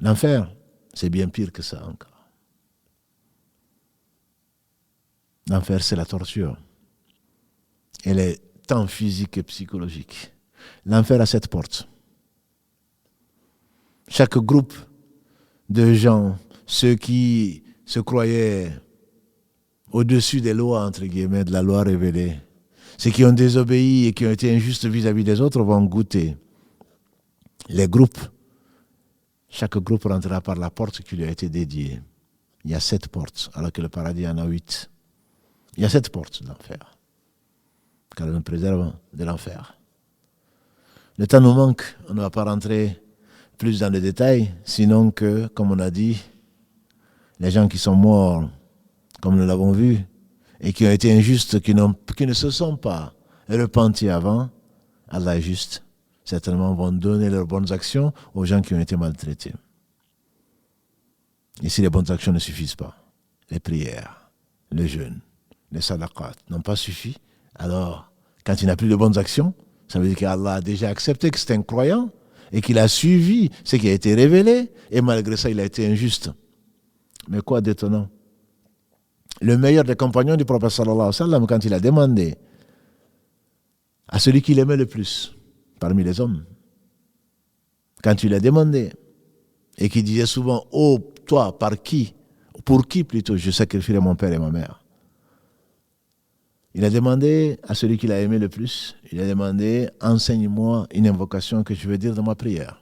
L'enfer, c'est bien pire que ça encore. L'enfer, c'est la torture. Elle est tant physique que psychologique. L'enfer a 7 portes. Chaque groupe de gens, ceux qui se croyaient au-dessus des lois, entre guillemets, de la loi révélée, ceux qui ont désobéi et qui ont été injustes vis-à-vis des autres vont goûter. Les groupes, chaque groupe rentrera par la porte qui lui a été dédiée. Il y a 7 portes, alors que le paradis en a 8. Il y a 7 portes de l'enfer. Car on nous préserve de l'enfer. Le temps nous manque, on ne va pas rentrer plus dans les détails, sinon que, comme on a dit, les gens qui sont morts, comme nous l'avons vu, et qui ont été injustes, qui ne se sont pas repentis avant, Allah est juste, certainement vont donner leurs bonnes actions aux gens qui ont été maltraités. Et si les bonnes actions ne suffisent pas, les prières, le jeûne, les sadaqat n'ont pas suffi, alors quand il n'a plus de bonnes actions, ça veut dire qu'Allah a déjà accepté que c'est un croyant et qu'il a suivi ce qui a été révélé et malgré ça il a été injuste. Mais quoi d'étonnant? Le meilleur des compagnons du prophète sallallahu alayhi wa sallam, quand il a demandé à celui qu'il aimait le plus parmi les hommes, quand il a demandé et qui disait souvent « Oh, toi, par qui, pour qui plutôt, je sacrifierai mon père et ma mère ?» Il a demandé à celui qu'il a aimé le plus, il a demandé « Enseigne-moi une invocation que je vais dire dans ma prière. »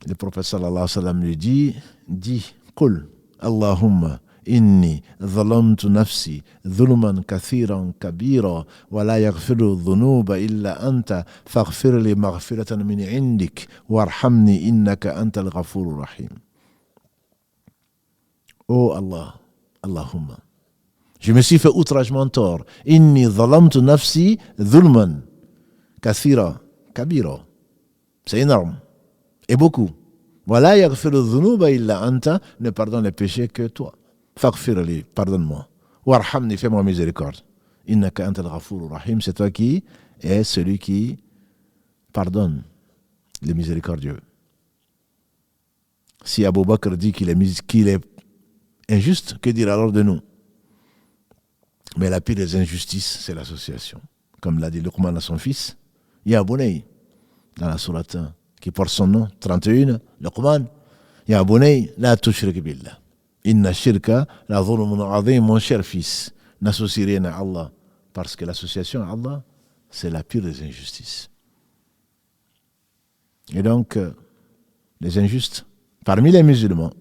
Le prophète sallallahu alayhi wa sallam lui dit « Dis, Qul, Allahumma, inni zalamtu nafsi dhulman kathiran kabira wa la yaghfiru dhunuba illa anta faghfir li maghfiratan min indik warhamni innaka antal ghafurur rahim. » Oh Allah, Allahumma, je me suis fait outragement tort. Inni zalamtu nafsi dhulman kathira kabira. C'est énorme et beaucoup. Wa la yaghfiru dhunuba illa anta, ne pardonne les péchés que toi. Faghfirli, pardonne-moi. Warhamni, fais-moi miséricorde. Innaka antal ghafurur rahim, c'est toi qui es celui qui pardonne, le miséricordieux. Si Abu Bakr dit qu'il est injuste, que dire alors de nous? Mais la pire des injustices, c'est l'association. Comme l'a dit Luqman à son fils, Ya Bunay, dans la sourate qui porte son nom, 31, Luqman, Ya Bunay, la tushrik billah. Inna shirka la dhulmun azim, mon cher fils, n'associe rien à Allah, parce que l'association à Allah, c'est la pire des injustices. Et donc, les injustes, parmi les musulmans,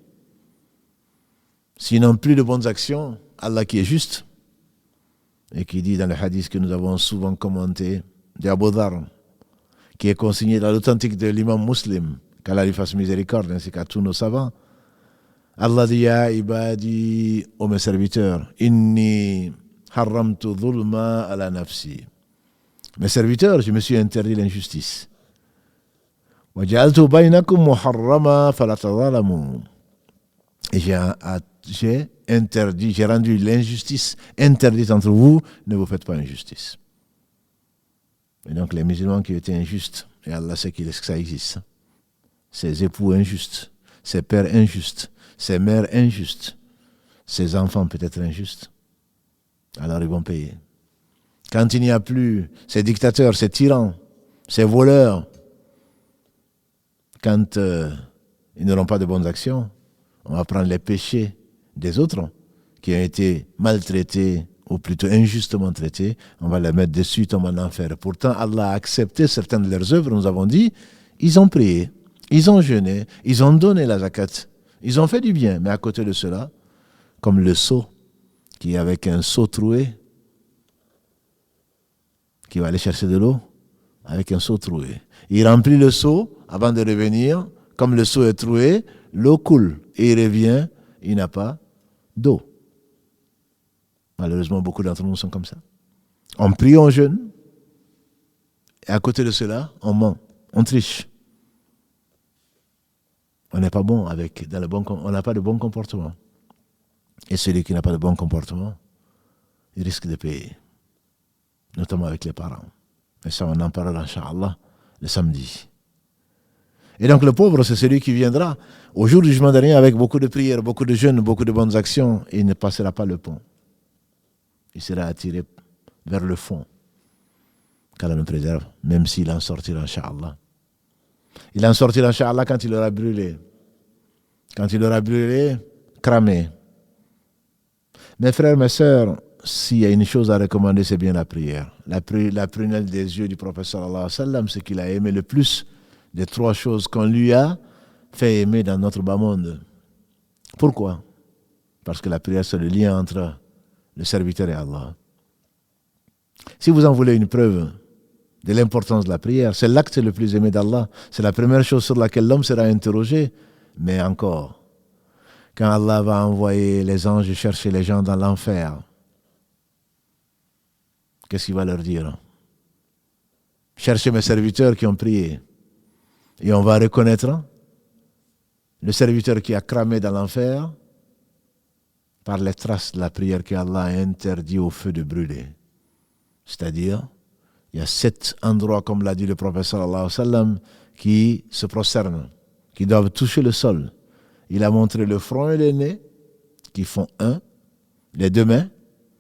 s'ils n'ont plus de bonnes actions, Allah qui est juste, et qui dit dans le hadith que nous avons souvent commenté, d'Abu Dharr, qui est consigné dans l'authentique de l'imam Muslim, qu'Allah lui fasse miséricorde, ainsi qu'à tous nos savants. Allah dit, Ya ibadi, ô mes serviteurs, inni haramtu dhulma ala nafsi. Mes serviteurs, je me suis interdit l'injustice. Wa ja'altu baynakum muharrama fala tadhalamu. Et j'ai interdit, j'ai rendu l'injustice interdite entre vous, ne vous faites pas injustice. Et donc les musulmans qui étaient injustes, et Allah sait que ça existe, ces époux injustes, ces pères injustes, ces mères injustes, ces enfants peut-être injustes, alors ils vont payer. Quand il n'y a plus ces dictateurs, ces tyrans, ces voleurs, quand ils n'auront pas de bonnes actions, on va prendre les péchés des autres qui ont été maltraités ou plutôt injustement traités, on va les mettre dessus, tombent en enfer. Pourtant, Allah a accepté certaines de leurs œuvres, nous avons dit, ils ont prié, ils ont jeûné, ils ont donné la zakat, ils ont fait du bien, mais à côté de cela, comme le seau, qui est avec un seau troué, qui va aller chercher de l'eau, avec un seau troué. Il remplit le seau avant de revenir, comme le seau est troué, l'eau coule, et il revient, il n'a pas d'eau. Malheureusement, beaucoup d'entre nous sont comme ça. On prie, on jeûne, et à côté de cela, on ment, on triche. On n'est pas bon on n'a pas de bon comportement. Et celui qui n'a pas de bon comportement, il risque de payer, notamment avec les parents. Et ça, on en parlera, Inch'Allah, le samedi. Et donc le pauvre, c'est celui qui viendra au jour du jugement dernier avec beaucoup de prières, beaucoup de jeûnes, beaucoup de bonnes actions, et il ne passera pas le pont. Il sera attiré vers le fond, qu'Allah nous préserve, même s'il en sortira, Inch'Allah. Il en sortira, Inch'Allah, quand il aura brûlé. Quand il aura brûlé, cramé. Mes frères, mes sœurs, s'il y a une chose à recommander, c'est bien la prière. La prunelle des yeux du prophète sallallahu alayhi wa sallam, c'est qu'il a aimé le plus des trois choses qu'on lui a fait aimer dans notre bas monde. Pourquoi? Parce que la prière, c'est le lien entre le serviteur et Allah. Si vous en voulez une preuve de l'importance de la prière, c'est l'acte le plus aimé d'Allah. C'est la première chose sur laquelle l'homme sera interrogé. Mais encore, quand Allah va envoyer les anges chercher les gens dans l'enfer, qu'est-ce qu'il va leur dire? Cherchez mes serviteurs qui ont prié. Et on va reconnaître le serviteur qui a cramé dans l'enfer par les traces de la prière qu'Allah a interdit au feu de brûler. C'est-à-dire, il y a 7 endroits, comme l'a dit le prophète sallallahu alayhi wa sallam, qui se prosternent, qui doivent toucher le sol. Il a montré le front et le nez, qui font 1, les 2 mains,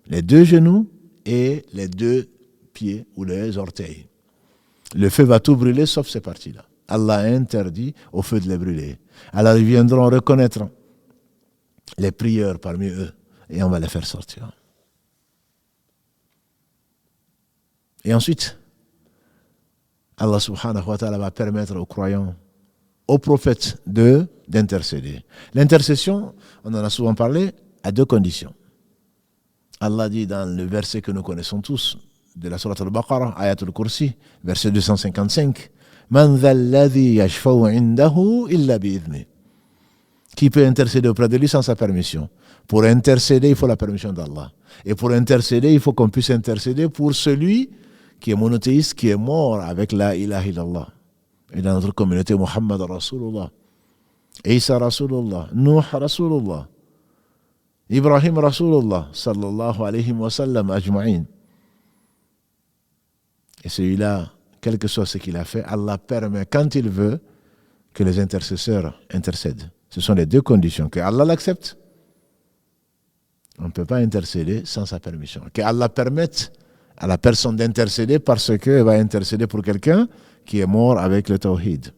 les 2 genoux et les 2 pieds ou les orteils. Le feu va tout brûler sauf ces parties-là. Allah a interdit au feu de les brûler. Alors ils viendront reconnaître les prieurs parmi eux et on va les faire sortir. Et ensuite, Allah subhanahu wa ta'ala va permettre aux croyants, aux prophètes d'intercéder. L'intercession, on en a souvent parlé, à 2 conditions. Allah dit dans le verset que nous connaissons tous, de la sourate al-Baqarah, ayat al-Kursi, verset 255, Man dhalladhi yashfa'u indahu illa bi'idhni. Qui peut intercéder auprès de lui sans sa permission? Pour intercéder, il faut la permission d'Allah. Et pour intercéder, il faut qu'on puisse intercéder pour celui qui est monothéiste, qui est mort avec la ilaha illallah. Et dans notre communauté, Muhammad Rasulullah, Isa Rasulullah, Nuh Rasulullah, Ibrahim Rasulullah, sallallahu alayhi wa sallam ajma'in. Et celui-là, quel que soit ce qu'il a fait, Allah permet, quand il veut, que les intercesseurs intercèdent. Ce sont les 2 conditions. Que Allah l'accepte, on ne peut pas intercéder sans sa permission. Que Allah permette à la personne d'intercéder parce qu'elle va intercéder pour quelqu'un qui est mort avec le tawhid,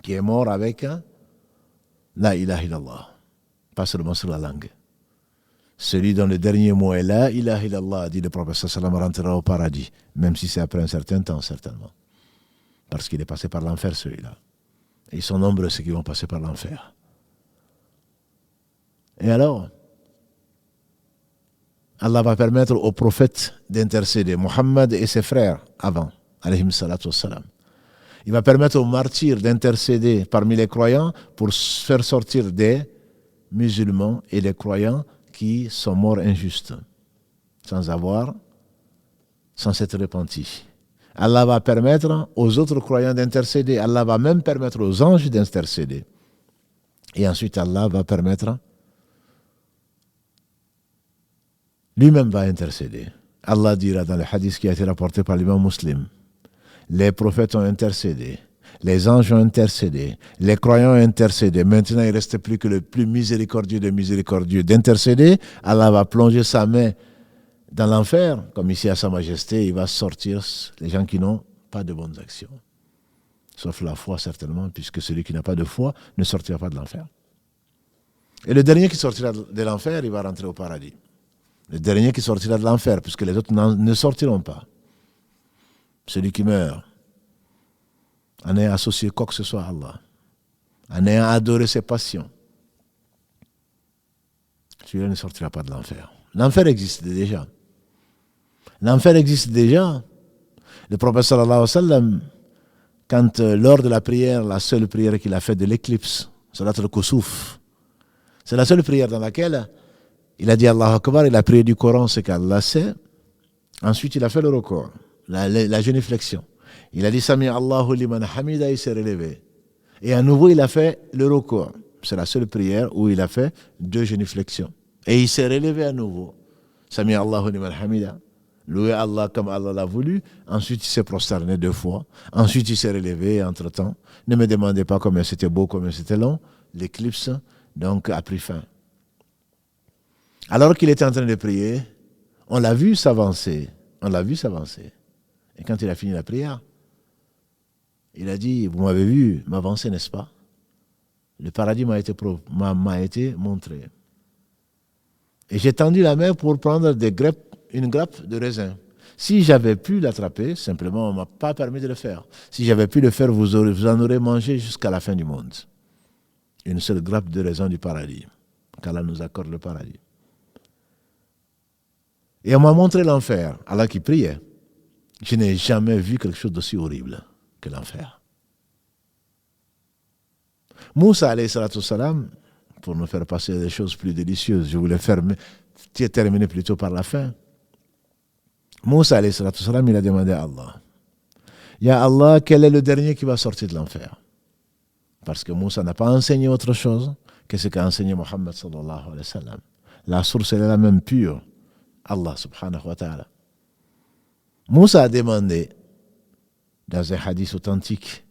qui est mort avec la ilaha illallah, pas seulement sur la langue. Celui dont le dernier mot est la ilaha illallah, dit le prophète sallallahu alayhi wa sallam, rentrera au paradis, même si c'est après un certain temps, certainement. Parce qu'il est passé par l'enfer, celui-là. Et ils sont nombreux ceux qui vont passer par l'enfer. Et alors, Allah va permettre aux prophètes d'intercéder, Muhammad et ses frères avant, alayhim salatu wassalam. Il va permettre aux martyrs d'intercéder parmi les croyants pour faire sortir des musulmans et des croyants qui sont morts injustes, sans s'être repentis. Allah va permettre aux autres croyants d'intercéder. Allah va même permettre aux anges d'intercéder. Et ensuite, Allah va permettre, lui-même va intercéder. Allah dira dans le hadith qui a été rapporté par l'imam Muslim, les prophètes ont intercédé, les anges ont intercédé, les croyants ont intercédé. Maintenant, il ne reste plus que le plus miséricordieux des miséricordieux d'intercéder. Allah va plonger sa main dans l'enfer, comme ici à Sa Majesté, il va sortir les gens qui n'ont pas de bonnes actions. Sauf la foi, certainement, puisque celui qui n'a pas de foi ne sortira pas de l'enfer. Et le dernier qui sortira de l'enfer, il va rentrer au paradis. Le dernier qui sortira de l'enfer, puisque les autres ne sortiront pas. Celui qui meurt en ayant associé quoi que ce soit à Allah, en ayant adoré ses passions, celui-là ne sortira pas de l'enfer. L'enfer existe déjà. L'enfer existe déjà. Le prophète sallallahu alayhi wa sallam, quand lors de la prière, la seule prière qu'il a faite de l'éclipse, salat al-Kusuf, c'est la seule prière dans laquelle il a dit Allahu Akbar, il a prié du Coran ce qu'Allah sait. Ensuite, il a fait le record, la génuflexion. Il a dit Sami Allahu liman hamida, il s'est relevé. Et à nouveau, il a fait le record. C'est la seule prière où il a fait 2 génuflexions. Et il s'est relevé à nouveau. Sami Allahu liman hamida. Loué Allah comme Allah l'a voulu. Ensuite, il s'est prosterné 2 fois. Ensuite, il s'est relevé entre-temps. Ne me demandez pas combien c'était beau, combien c'était long. L'éclipse, donc, a pris fin. Alors qu'il était en train de prier, on l'a vu s'avancer. On l'a vu s'avancer. Et quand il a fini la prière, il a dit, vous m'avez vu m'avancer, n'est-ce pas? Le paradis m'a été montré. Et j'ai tendu la main pour prendre une grappe de raisin. Si j'avais pu l'attraper, simplement, on ne m'a pas permis de le faire. Si j'avais pu le faire, vous en aurez mangé jusqu'à la fin du monde. Une seule grappe de raisin du paradis. Qu'Allah nous accorde le paradis. Et on m'a montré l'enfer. Allah qui priait. Je n'ai jamais vu quelque chose d'aussi horrible que l'enfer. Moussa, alayhi salatu salam, pour nous faire passer des choses plus délicieuses, je voulais terminer plutôt par la fin. Moussa, alayhi salatu salam, il a demandé à Allah, Ya Allah, quel est le dernier qui va sortir de l'enfer? Parce que Moussa n'a pas enseigné autre chose que ce qu'a enseigné Mohammed sallallahu alayhi wa sallam. la source elle est la même pure. Allah subhanahu wa ta'ala. Moussa a demandé, dans un hadith authentique,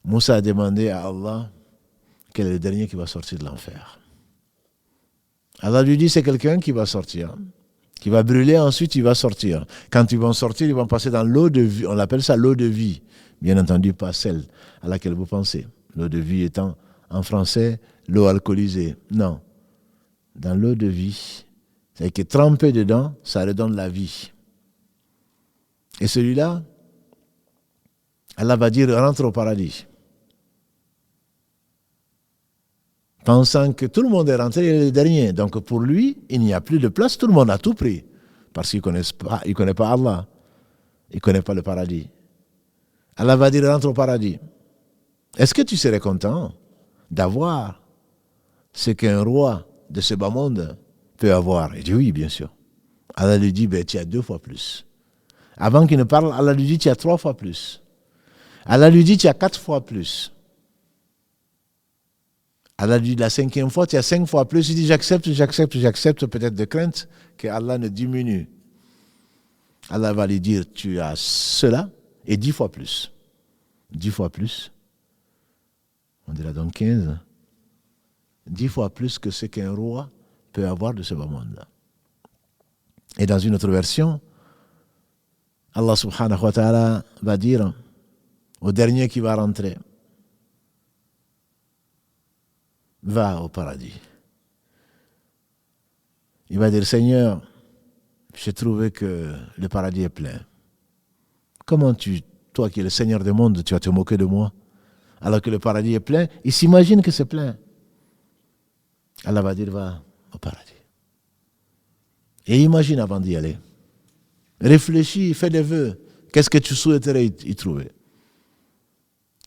Moussa a demandé à Allah quel est le dernier qui va sortir de l'enfer. Allah lui dit c'est quelqu'un qui va sortir, qui va brûler, ensuite il va sortir. Quand ils vont sortir, ils vont passer dans l'eau de vie. On appelle ça l'eau de vie. Bien entendu, pas celle à laquelle vous pensez. L'eau de vie étant, en français, l'eau alcoolisée. Non. Dans l'eau de vie, c'est que tremper dedans, ça redonne la vie. Et celui-là, Allah va dire rentre au paradis. Pensant que tout le monde est rentré, il est le dernier. Donc pour lui, il n'y a plus de place, tout le monde a tout pris. Parce qu'il ne connaît pas Allah. Il ne connaît pas le paradis. Allah va dire rentre au paradis. Est-ce que tu serais content d'avoir ce qu'un roi de ce bas monde peut avoir? Il dit oui, bien sûr. Allah lui dit, tu as 2 fois plus. Avant qu'il ne parle, Allah lui dit, tu as 3 fois plus. Allah lui dit, tu as 4 fois plus. Allah lui dit, la 5e fois, tu as 5 fois plus. Il dit, j'accepte, peut-être de crainte que Allah ne diminue. Allah va lui dire, tu as cela et 10 fois plus. 10 fois plus. On dira donc 15. 10 fois plus que ce qu'un roi peut avoir de ce bas monde-là. Et dans une autre version, Allah subhanahu wa ta'ala va dire au dernier qui va rentrer, va au paradis. Il va dire, Seigneur, j'ai trouvé que le paradis est plein. Comment toi qui es le Seigneur du monde, tu vas te moquer de moi alors que le paradis est plein? Il s'imagine que c'est plein. Allah va dire, va au paradis. Et imagine avant d'y aller. Réfléchis, fais des vœux. Qu'est-ce que tu souhaiterais y trouver?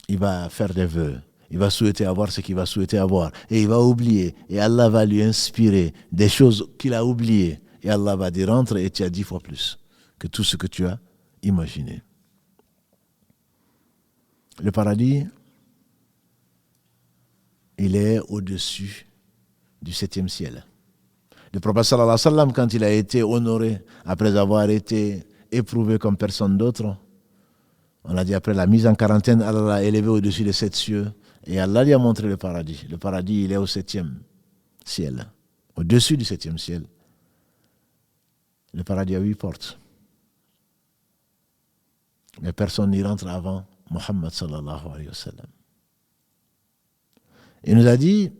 Il va faire des vœux. Il va souhaiter avoir ce qu'il va souhaiter avoir. Et il va oublier. Et Allah va lui inspirer des choses qu'il a oubliées. Et Allah va dire, rentre et tu as 10 fois plus que tout ce que tu as imaginé. Le paradis, il est au-dessus du 7e ciel. Le prophète sallallahu alayhi wa sallam, quand il a été honoré, après avoir été éprouvé comme personne d'autre, on a dit après la mise en quarantaine, Allah l'a élevé au-dessus des 7 cieux et Allah lui a montré le paradis. Le paradis, il est au 7e ciel, au-dessus du 7e ciel. Le paradis a 8 portes. Mais personne n'y rentre avant Muhammad sallallahu alayhi wa sallam. Il nous a dit,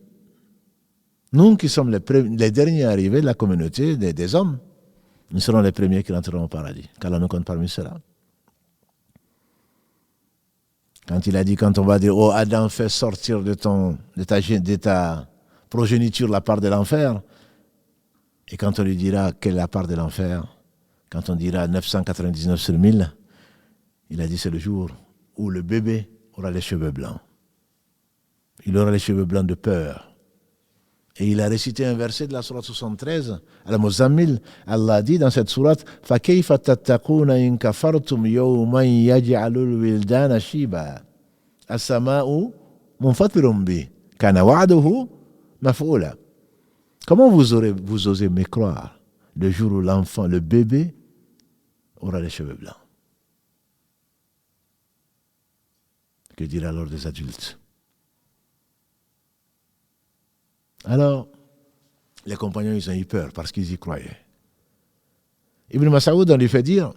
nous qui sommes les derniers arrivés de la communauté des hommes, nous serons les premiers qui rentreront au paradis, qu'Allah nous compte parmi ceux-là. Quand il a dit, quand on va dire, oh Adam, fais sortir de ta progéniture la part de l'enfer, et quand on lui dira quelle est la part de l'enfer, quand on dira 999 sur 1000, il a dit c'est le jour où le bébé aura les cheveux blancs. Il aura les cheveux blancs de peur. Et il a récité un verset de la sourate 73, Al-Muzammil. Allah dit dans cette sourate, فَكَيْفَ تَتَّقُونَ إِن كَفَرْتُمْ يَوْمًا يَجْعَلُ الْوِلْدَانَ شِيبًا السَّمَاءُ مُنْفَطِرٌ بِهِ كَانَ وَعْدُهُ مَفْعُولًا. Comment vous osez me croire le jour où l'enfant, le bébé, aura les cheveux blancs? Que dire alors des adultes? Alors, les compagnons, ils ont eu peur parce qu'ils y croyaient. Ibn Mas'ud, on lui fait dire,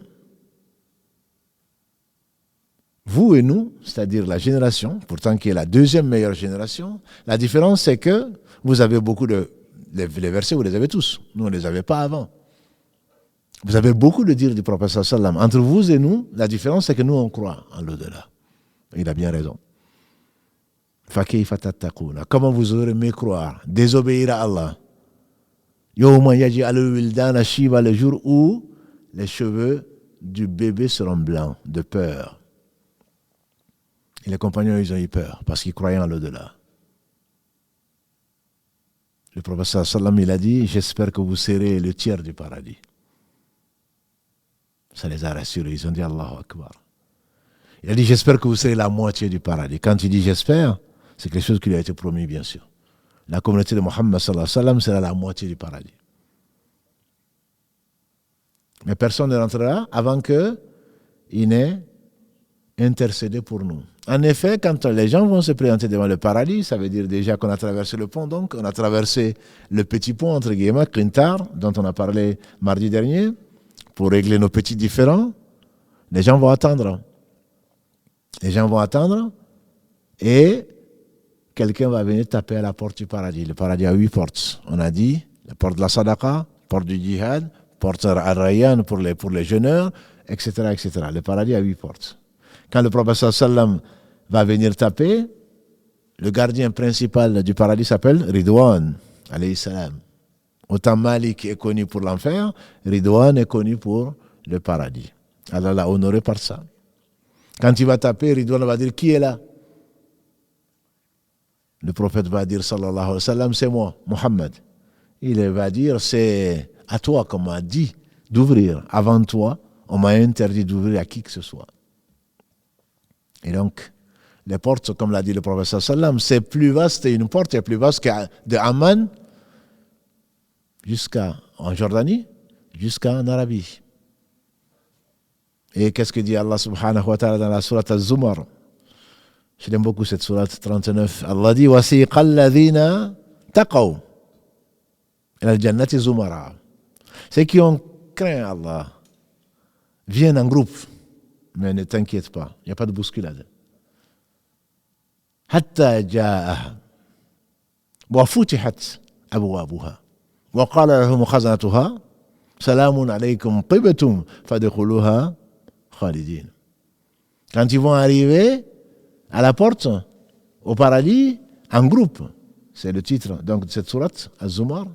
vous et nous, c'est-à-dire la génération, pourtant qui est la 2e meilleure génération, la différence c'est que vous avez beaucoup de... Les versets, vous les avez tous. Nous, on ne les avait pas avant. Vous avez beaucoup de dires du prophète sallallahu alayhi wa sallam. Entre vous et nous, la différence c'est que nous, on croit en l'au-delà. Il a bien raison. Comment vous aurez aimé croire, désobéir à Allah? Le jour où les cheveux du bébé seront blancs de peur. Et les compagnons, ils ont eu peur parce qu'ils croyaient en l'au-delà. Le prophète sallam, il a dit, j'espère que vous serez le tiers du paradis. Ça les a rassurés, ils ont dit Allahu Akbar. Il a dit, j'espère que vous serez la moitié du paradis. Quand il dit j'espère, c'est quelque chose qui lui a été promis, bien sûr. La communauté de Mohammed sallallahu alayhi wa sallam sera la moitié du paradis. Mais personne ne rentrera avant qu'il n'ait intercédé pour nous. En effet, quand les gens vont se présenter devant le paradis, ça veut dire déjà qu'on a traversé le pont, donc on a traversé le petit pont, entre guillemets, Clintar, dont on a parlé mardi dernier, pour régler nos petits différends. Les gens vont attendre. Les gens vont attendre et quelqu'un va venir taper à la porte du paradis. Le paradis a 8 portes. On a dit, la porte de la sadaqa, porte du djihad, porte al-rayyan pour les jeûneurs, etc., etc. Le paradis a 8 portes. Quand le prophète sallam va venir taper, le gardien principal du paradis s'appelle Ridwan, alayhi salam. Autant Malik est connu pour l'enfer, Ridwan est connu pour le paradis. Allah l'a honoré par ça. Quand il va taper, Ridwan va dire, qui est là? Le prophète va dire, sallallahu alayhi wa sallam, c'est moi, Muhammad. Il va dire, c'est à toi qu'on m'a dit d'ouvrir. Avant toi, on m'a interdit d'ouvrir à qui que ce soit. Et donc, les portes, comme l'a dit le prophète sallallahu alayhi wa sallam, c'est plus vaste, une porte est plus vaste que de Amman en Jordanie, jusqu'en Arabie. Et qu'est-ce que dit Allah subhanahu wa ta'ala dans la sourate Az-Zumar? Je l'aime beaucoup cette sourate 39. Allah dit وَسِيقَ الَّذِينَ تَقَوْا إِلَى الْجَنَّةِ زُمَرًا. Ceux qui ont craint Allah viennent en groupe. Mais ne t'inquiète pas, il n'y a pas de bousculade. حتى جاءها وفتحت أبوابها وقال لهم خزنتها سلام عليكم طبتم فادخلوها خالدين. Quand ils vont arriver à la porte, au paradis, en groupe, c'est le titre donc de cette sourate, Az-Zumar,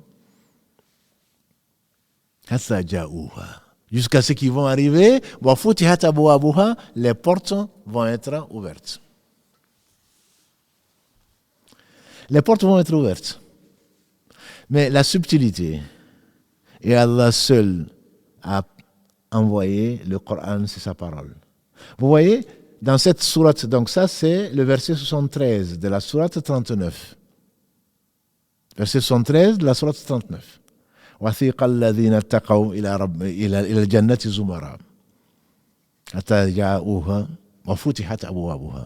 حتى جاءوها, jusqu'à ce qu'ils vont arriver, وفتحت أبوابها, les portes vont être ouvertes. Les portes vont être ouvertes. Mais la subtilité, et Allah seul a envoyé le Coran, c'est sa parole. Vous voyez, dans cette sourate, donc ça c'est le verset 73 de la sourate 39. Verset 73 de la sourate 39. وَثِيقَ الَّذِينَ اتَّقَوْا إِلَى الْجَنَّةِ زُمَرًا حَتَّى جَاءُوهَا وَفُتِحَتْ أَبْوَابُهَا.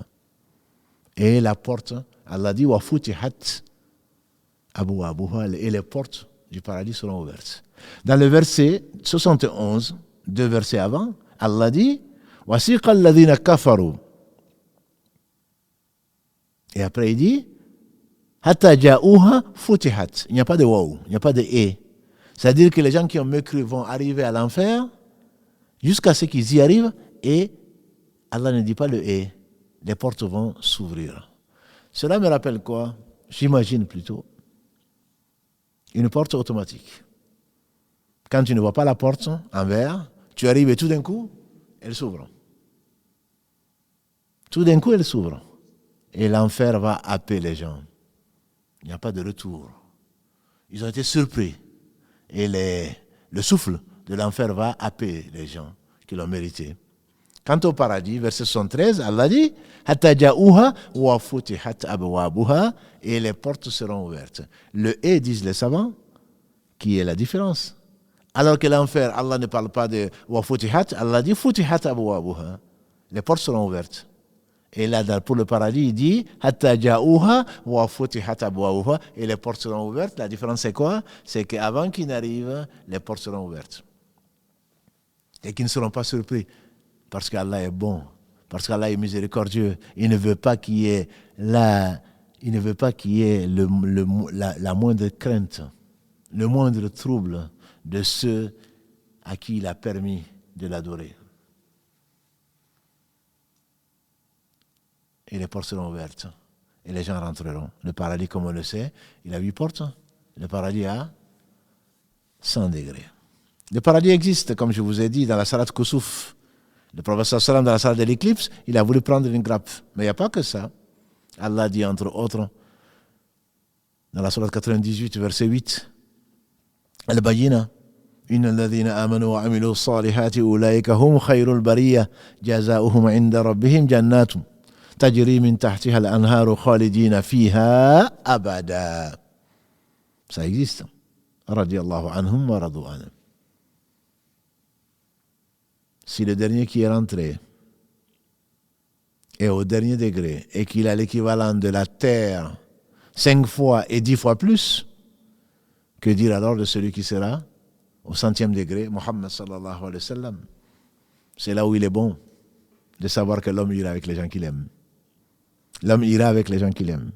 Et la porte, Allah dit وَفُتِحَتْ أَبْوَابُهَا, et les portes du paradis seront ouvertes. Dans le verset 71, 2 versets avant, Allah dit وَسِيقَ الَّذِينَ كَفَرُوا. Et après il dit حَتَّى جَاءُوهَا فُتِحَتْ. Il n'y a pas de waouh, il n'y a pas de et. C'est-à-dire que les gens qui ont mécru vont arriver à l'enfer jusqu'à ce qu'ils y arrivent et Allah ne dit pas le et. Les portes vont s'ouvrir. Cela me rappelle quoi? J'imagine plutôt une porte automatique. Quand tu ne vois pas la porte en verre, tu arrives et tout d'un coup, elle s'ouvre. Tout d'un coup, elle s'ouvre. Et l'enfer va happer les gens. Il n'y a pas de retour. Ils ont été surpris. Et le souffle de l'enfer va happer les gens qui l'ont mérité. Quant au paradis, verset 73, Allah dit حَتَّى جَاءُوهَا وَفُتِحَتْ أَبْوَابُهَا, et les portes seront ouvertes. Le et, disent les savants, qui est la différence. Alors que l'enfer, Allah ne parle pas de وَفُتِحَتْ, Allah dit فُتِحَتْ أَبْوَابُهَا, les portes seront ouvertes. Et là, pour le paradis, il dit حَتَّى جَاءُوهَا وَفُتِحَتْ أَبْوَابُهَا, et les portes seront ouvertes. La différence, c'est quoi? C'est qu'avant qu'ils n'arrivent, les portes seront ouvertes. Et qu'ils ne seront pas surpris. Parce qu'Allah est bon, parce qu'Allah est miséricordieux. Il ne veut pas qu'il y ait la moindre crainte, le moindre trouble de ceux à qui il a permis de l'adorer. Et les portes seront ouvertes. Et les gens rentreront. Le paradis, comme on le sait, il a 8 portes. Le paradis a 100 degrés. Le paradis existe, comme je vous ai dit, dans la Salat Kusuf. Le prophète sallam, dans la salle de l'éclipse, il a voulu prendre une grappe. Mais il n'y a pas que ça. Allah dit entre autres, dans la sourate 98, verset 8, Al-Bayyina, Inna alladhina amanu wa amilu salihati ulaika hum khayrul bariyah jazauhum inda rabbihim jannatu tajri min tahtiha al-anharu khalidina fiha abada. Ça existe. Radiallahu anhum wa radu anhum. Si le dernier qui est rentré est au dernier degré et qu'il a l'équivalent de la terre 5 fois et 10 fois plus, que dire alors de celui qui sera au 100e degré, Muhammad sallallahu alayhi wa sallam? C'est là où il est bon de savoir que l'homme ira avec les gens qu'il aime. L'homme ira avec les gens qu'il aime.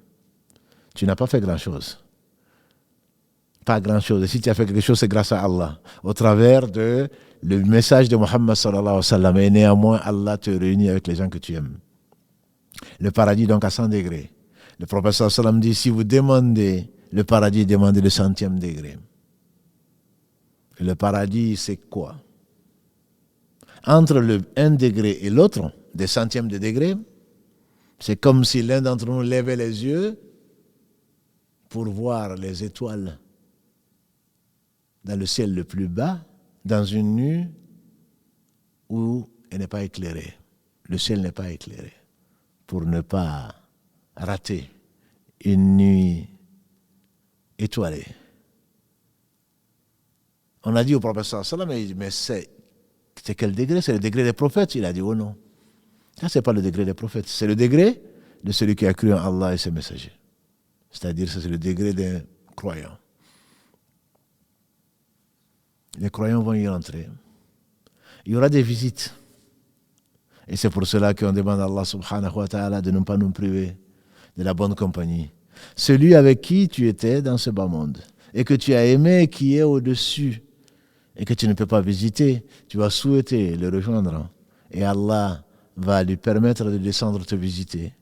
Tu n'as pas fait grand-chose. Pas grand-chose. Et si tu as fait quelque chose, c'est grâce à Allah. Au travers de le message de Muhammad sallallahu alayhi wa sallam. Et néanmoins, Allah te réunit avec les gens que tu aimes. Le paradis, donc, à 100 degrés. Le prophète sallallahu alayhi wa sallam dit, si vous demandez le paradis, demandez le 100e degré. Et le paradis, c'est quoi? Entre le 1 degré et l'autre, des centièmes de degré, c'est comme si l'un d'entre nous levait les yeux pour voir les étoiles dans le ciel le plus bas, dans une nuit où elle n'est pas éclairée. Le ciel n'est pas éclairé. Pour ne pas rater une nuit étoilée. On a dit au prophète sallallahu alayhi wa sallam, mais c'est quel degré? C'est le degré des prophètes. Il a dit, oh non. Ça, ce n'est pas le degré des prophètes. C'est le degré de celui qui a cru en Allah et ses messagers. C'est-à-dire, c'est le degré des croyants. Les croyants vont y rentrer. Il y aura des visites. Et c'est pour cela qu'on demande à Allah subhanahu wa ta'ala de ne pas nous priver de la bonne compagnie. Celui avec qui tu étais dans ce bas monde et que tu as aimé, qui est au-dessus et que tu ne peux pas visiter, tu vas souhaiter le rejoindre. Et Allah va lui permettre de descendre te visiter.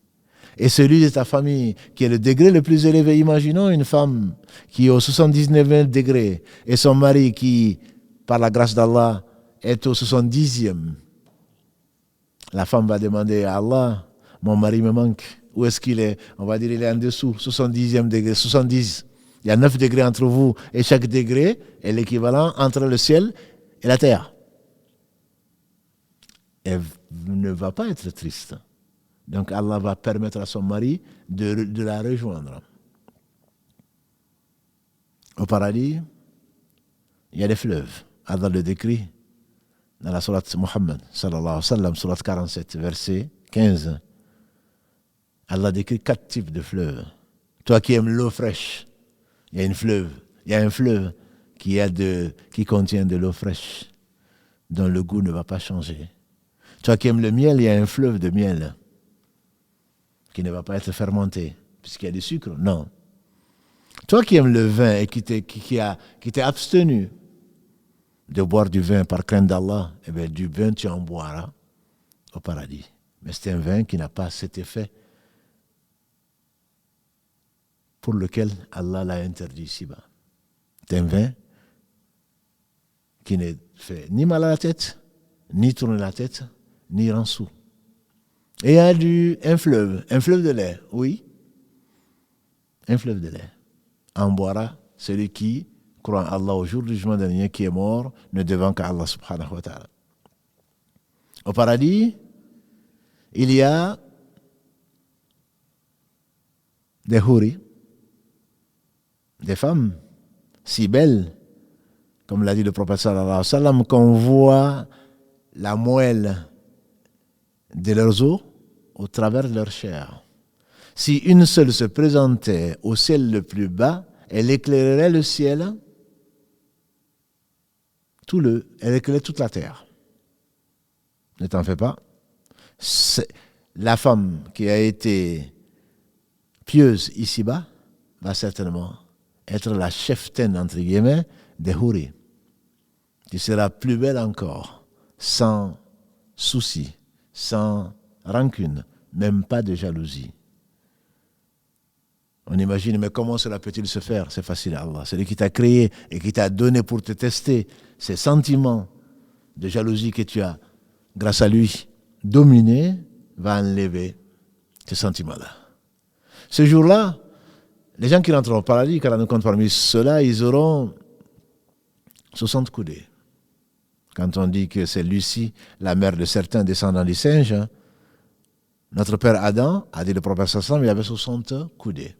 Et celui de ta famille qui est le degré le plus élevé, imaginons une femme qui est au 79e degré et son mari qui, par la grâce d'Allah, est au 70e. La femme va demander à Allah, mon mari me manque. Où est-ce qu'il est? On va dire il est en dessous, 70e degré, 70. Il y a 9 degrés entre vous et chaque degré est l'équivalent entre le ciel et la terre. Elle ne va pas être triste. Donc Allah va permettre à son mari de la rejoindre. Au paradis, il y a des fleuves. Allah le décrit dans la sourate Muhammad, sallallahu alayhi wa sallam, sourate 47, verset 15. Allah décrit 4 types de fleuves. Toi qui aimes l'eau fraîche, il y a un fleuve qui contient de l'eau fraîche, dont le goût ne va pas changer. Toi qui aimes le miel, il y a un fleuve de miel qui ne va pas être fermenté, puisqu'il y a du sucre. Non. Toi qui aimes le vin et qui t'es abstenu de boire du vin par crainte d'Allah, eh bien, du vin tu en boiras au paradis. Mais c'est un vin qui n'a pas cet effet pour lequel Allah l'a interdit ici-bas. C'est un vin qui ne fait ni mal à la tête, ni tourner la tête, ni rend sourd. Et il y a un fleuve de lait, oui, un fleuve de lait. En boira celui qui croit en Allah au jour du jugement dernier, qui est mort, ne devant qu'à Allah subhanahu wa ta'ala. Au paradis, il y a des houris, des femmes si belles, comme l'a dit le prophète sallallahu alayhi wa sallam, qu'on voit la moelle de leurs os au travers de leur chair. Si une seule se présentait au ciel le plus bas, elle éclairerait le ciel, elle éclairerait toute la terre. Ne t'en fais pas. La femme qui a été pieuse ici-bas va certainement être la cheftaine, entre guillemets, des houris, qui sera plus belle encore, sans souci, sans rancune, même pas de jalousie. On imagine, mais comment cela peut-il se faire? C'est facile à Allah. Celui qui t'a créé et qui t'a donné pour te tester ces sentiments de jalousie que tu as, grâce à lui, dominé, va enlever ces sentiments-là. Ce jour-là, les gens qui rentreront au paradis, car on compte parmi ceux-là, ils auront 60 coudées. Quand on dit que c'est Lucie, la mère de certains descendants des singes, hein, notre père Adam, a dit le prophète sallallahu alayhi wa sallam, il avait 60 coudées.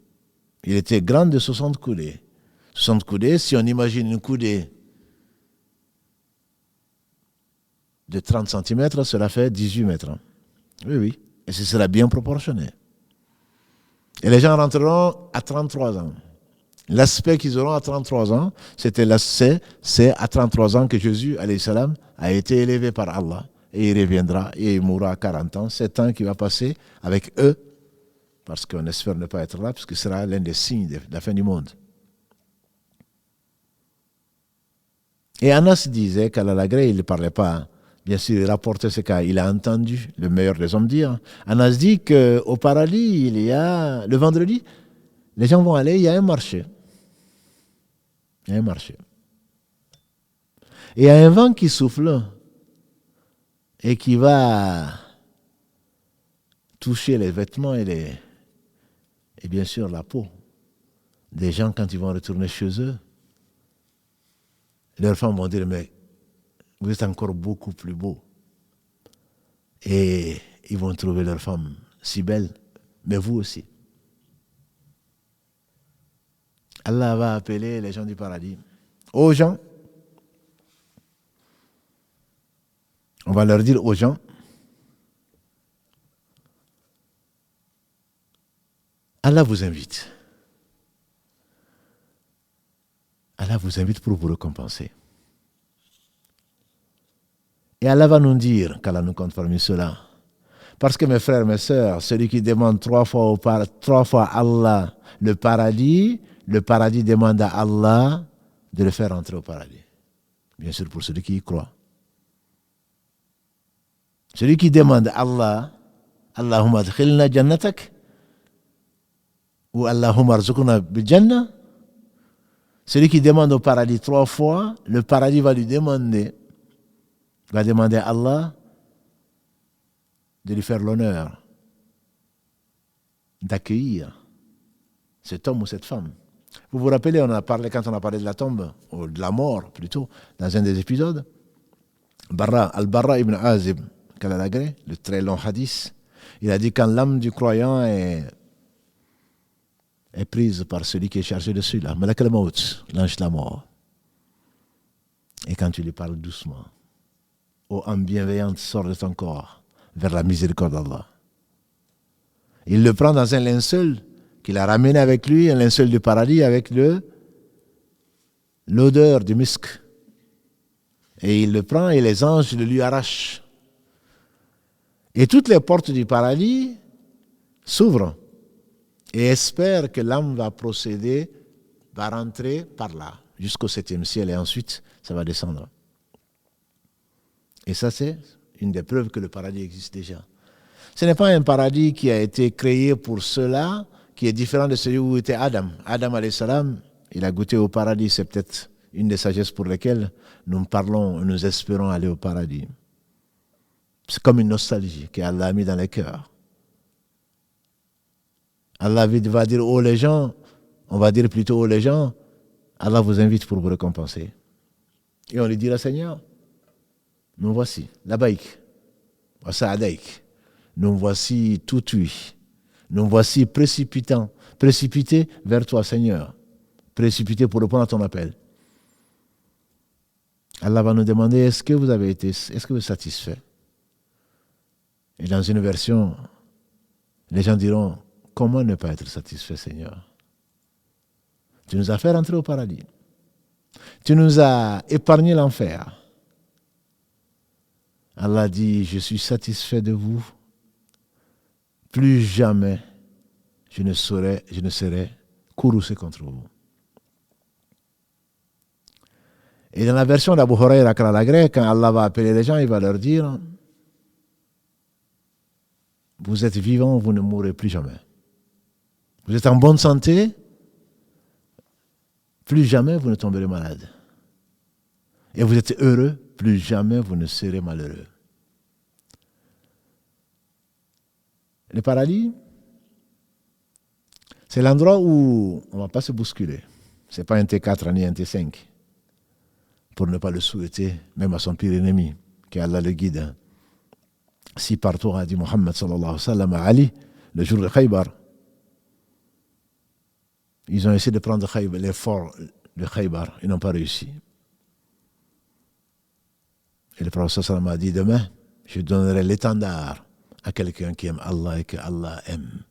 Il était grand de 60 coudées. 60 coudées, si on imagine une coudée de 30 cm, cela fait 18 mètres. Oui, oui. Et ce sera bien proportionné. Et les gens rentreront à 33 ans. L'aspect qu'ils auront à 33 ans, c'est à 33 ans que Jésus, alayhi salam, a été élevé par Allah. Et il reviendra et il mourra à 40 ans. 7 ans qu'il va passer avec eux, parce qu'on espère ne pas être là, parce que ce sera l'un des signes de la fin du monde. Et Anas disait qu'à l'Alagré, il ne parlait pas. Bien sûr, il rapportait ce qu'il a entendu le meilleur des hommes dire. Anas dit qu'au paradis, il y a, le vendredi, les gens vont aller, il y a un marché. Il y a un marché. Et il y a un vent qui souffle et qui va toucher les vêtements et bien sûr la peau des gens quand ils vont retourner chez eux. Leurs femmes vont dire, mais vous êtes encore beaucoup plus beaux. Et ils vont trouver leur femme si belle, mais vous aussi. Allah va appeler les gens du paradis. Aux gens, on va leur dire aux gens, Allah vous invite. Allah vous invite pour vous récompenser. Et Allah va nous dire qu'Allah nous compte parmi ceux-là. Parce que mes frères, mes sœurs, celui qui demande 3 fois Allah le paradis demande à Allah de le faire entrer au paradis. Bien sûr, pour celui qui y croit. Celui qui demande à Allah, Allahumma adkhilna jannatak, ou Allahumma arzuqna bil jannah, celui qui demande au paradis 3 fois, le paradis va lui demander, à Allah de lui faire l'honneur d'accueillir cet homme ou cette femme. Vous vous rappelez, quand on a parlé de la tombe, ou de la mort plutôt, dans un des épisodes, Al-Barra ibn Azib, le très long hadith, il a dit quand l'âme du croyant est prise par celui qui est chargé dessus, là, Malak al-Maut, l'ange de la mort, et quand tu lui parles doucement, ô âme bienveillante, sors de ton corps vers la miséricorde d'Allah. Il le prend dans un linceul qu'il a ramené avec lui, un linceul du paradis avec l'odeur du musc. Et il le prend et les anges le lui arrachent. Et toutes les portes du paradis s'ouvrent et espèrent que l'âme va rentrer par là, jusqu'au 7e ciel, et ensuite ça va descendre. Et ça, c'est une des preuves que le paradis existe déjà. Ce n'est pas un paradis qui a été créé pour cela, qui est différent de celui où était Adam. Adam, alayhi salam, il a goûté au paradis. C'est peut-être une des sagesses pour lesquelles nous parlons, nous espérons aller au paradis. C'est comme une nostalgie qu'Allah a mis dans les cœurs. Allah va dire aux les gens, on va dire plutôt aux les gens, Allah vous invite pour vous récompenser. Et on lui dira, Seigneur, nous voici, labaïk, wa sa'adaïk. Nous voici tout oui. Nous voici précipités vers toi, Seigneur. Précipités pour répondre à ton appel. Allah va nous demander, est-ce que vous êtes satisfait? Et dans une version, les gens diront, comment ne pas être satisfait, Seigneur? Tu nous as fait rentrer au paradis. Tu nous as épargné l'enfer. Allah dit, je suis satisfait de vous. Plus jamais je ne serai courroucé contre vous. Et dans la version d'Abu Huraira, quand Allah va appeler les gens, il va leur dire, vous êtes vivants, vous ne mourrez plus jamais. Vous êtes en bonne santé, plus jamais vous ne tomberez malade. Et vous êtes heureux, plus jamais vous ne serez malheureux. Le paradis, c'est l'endroit où on ne va pas se bousculer. Ce n'est pas un T4 ni un T5. Pour ne pas le souhaiter, même à son pire ennemi, qu'Allah le guide. Si par toi a dit Muhammad sallallahu alayhi wa sallam à Ali, le jour de Khaybar, ils ont essayé de prendre Khaybar, de Khaybar. Ils n'ont pas réussi. Et le prophète sallam a dit, demain, je donnerai l'étendard à quelqu'un qui aime Allah et que Allah aime.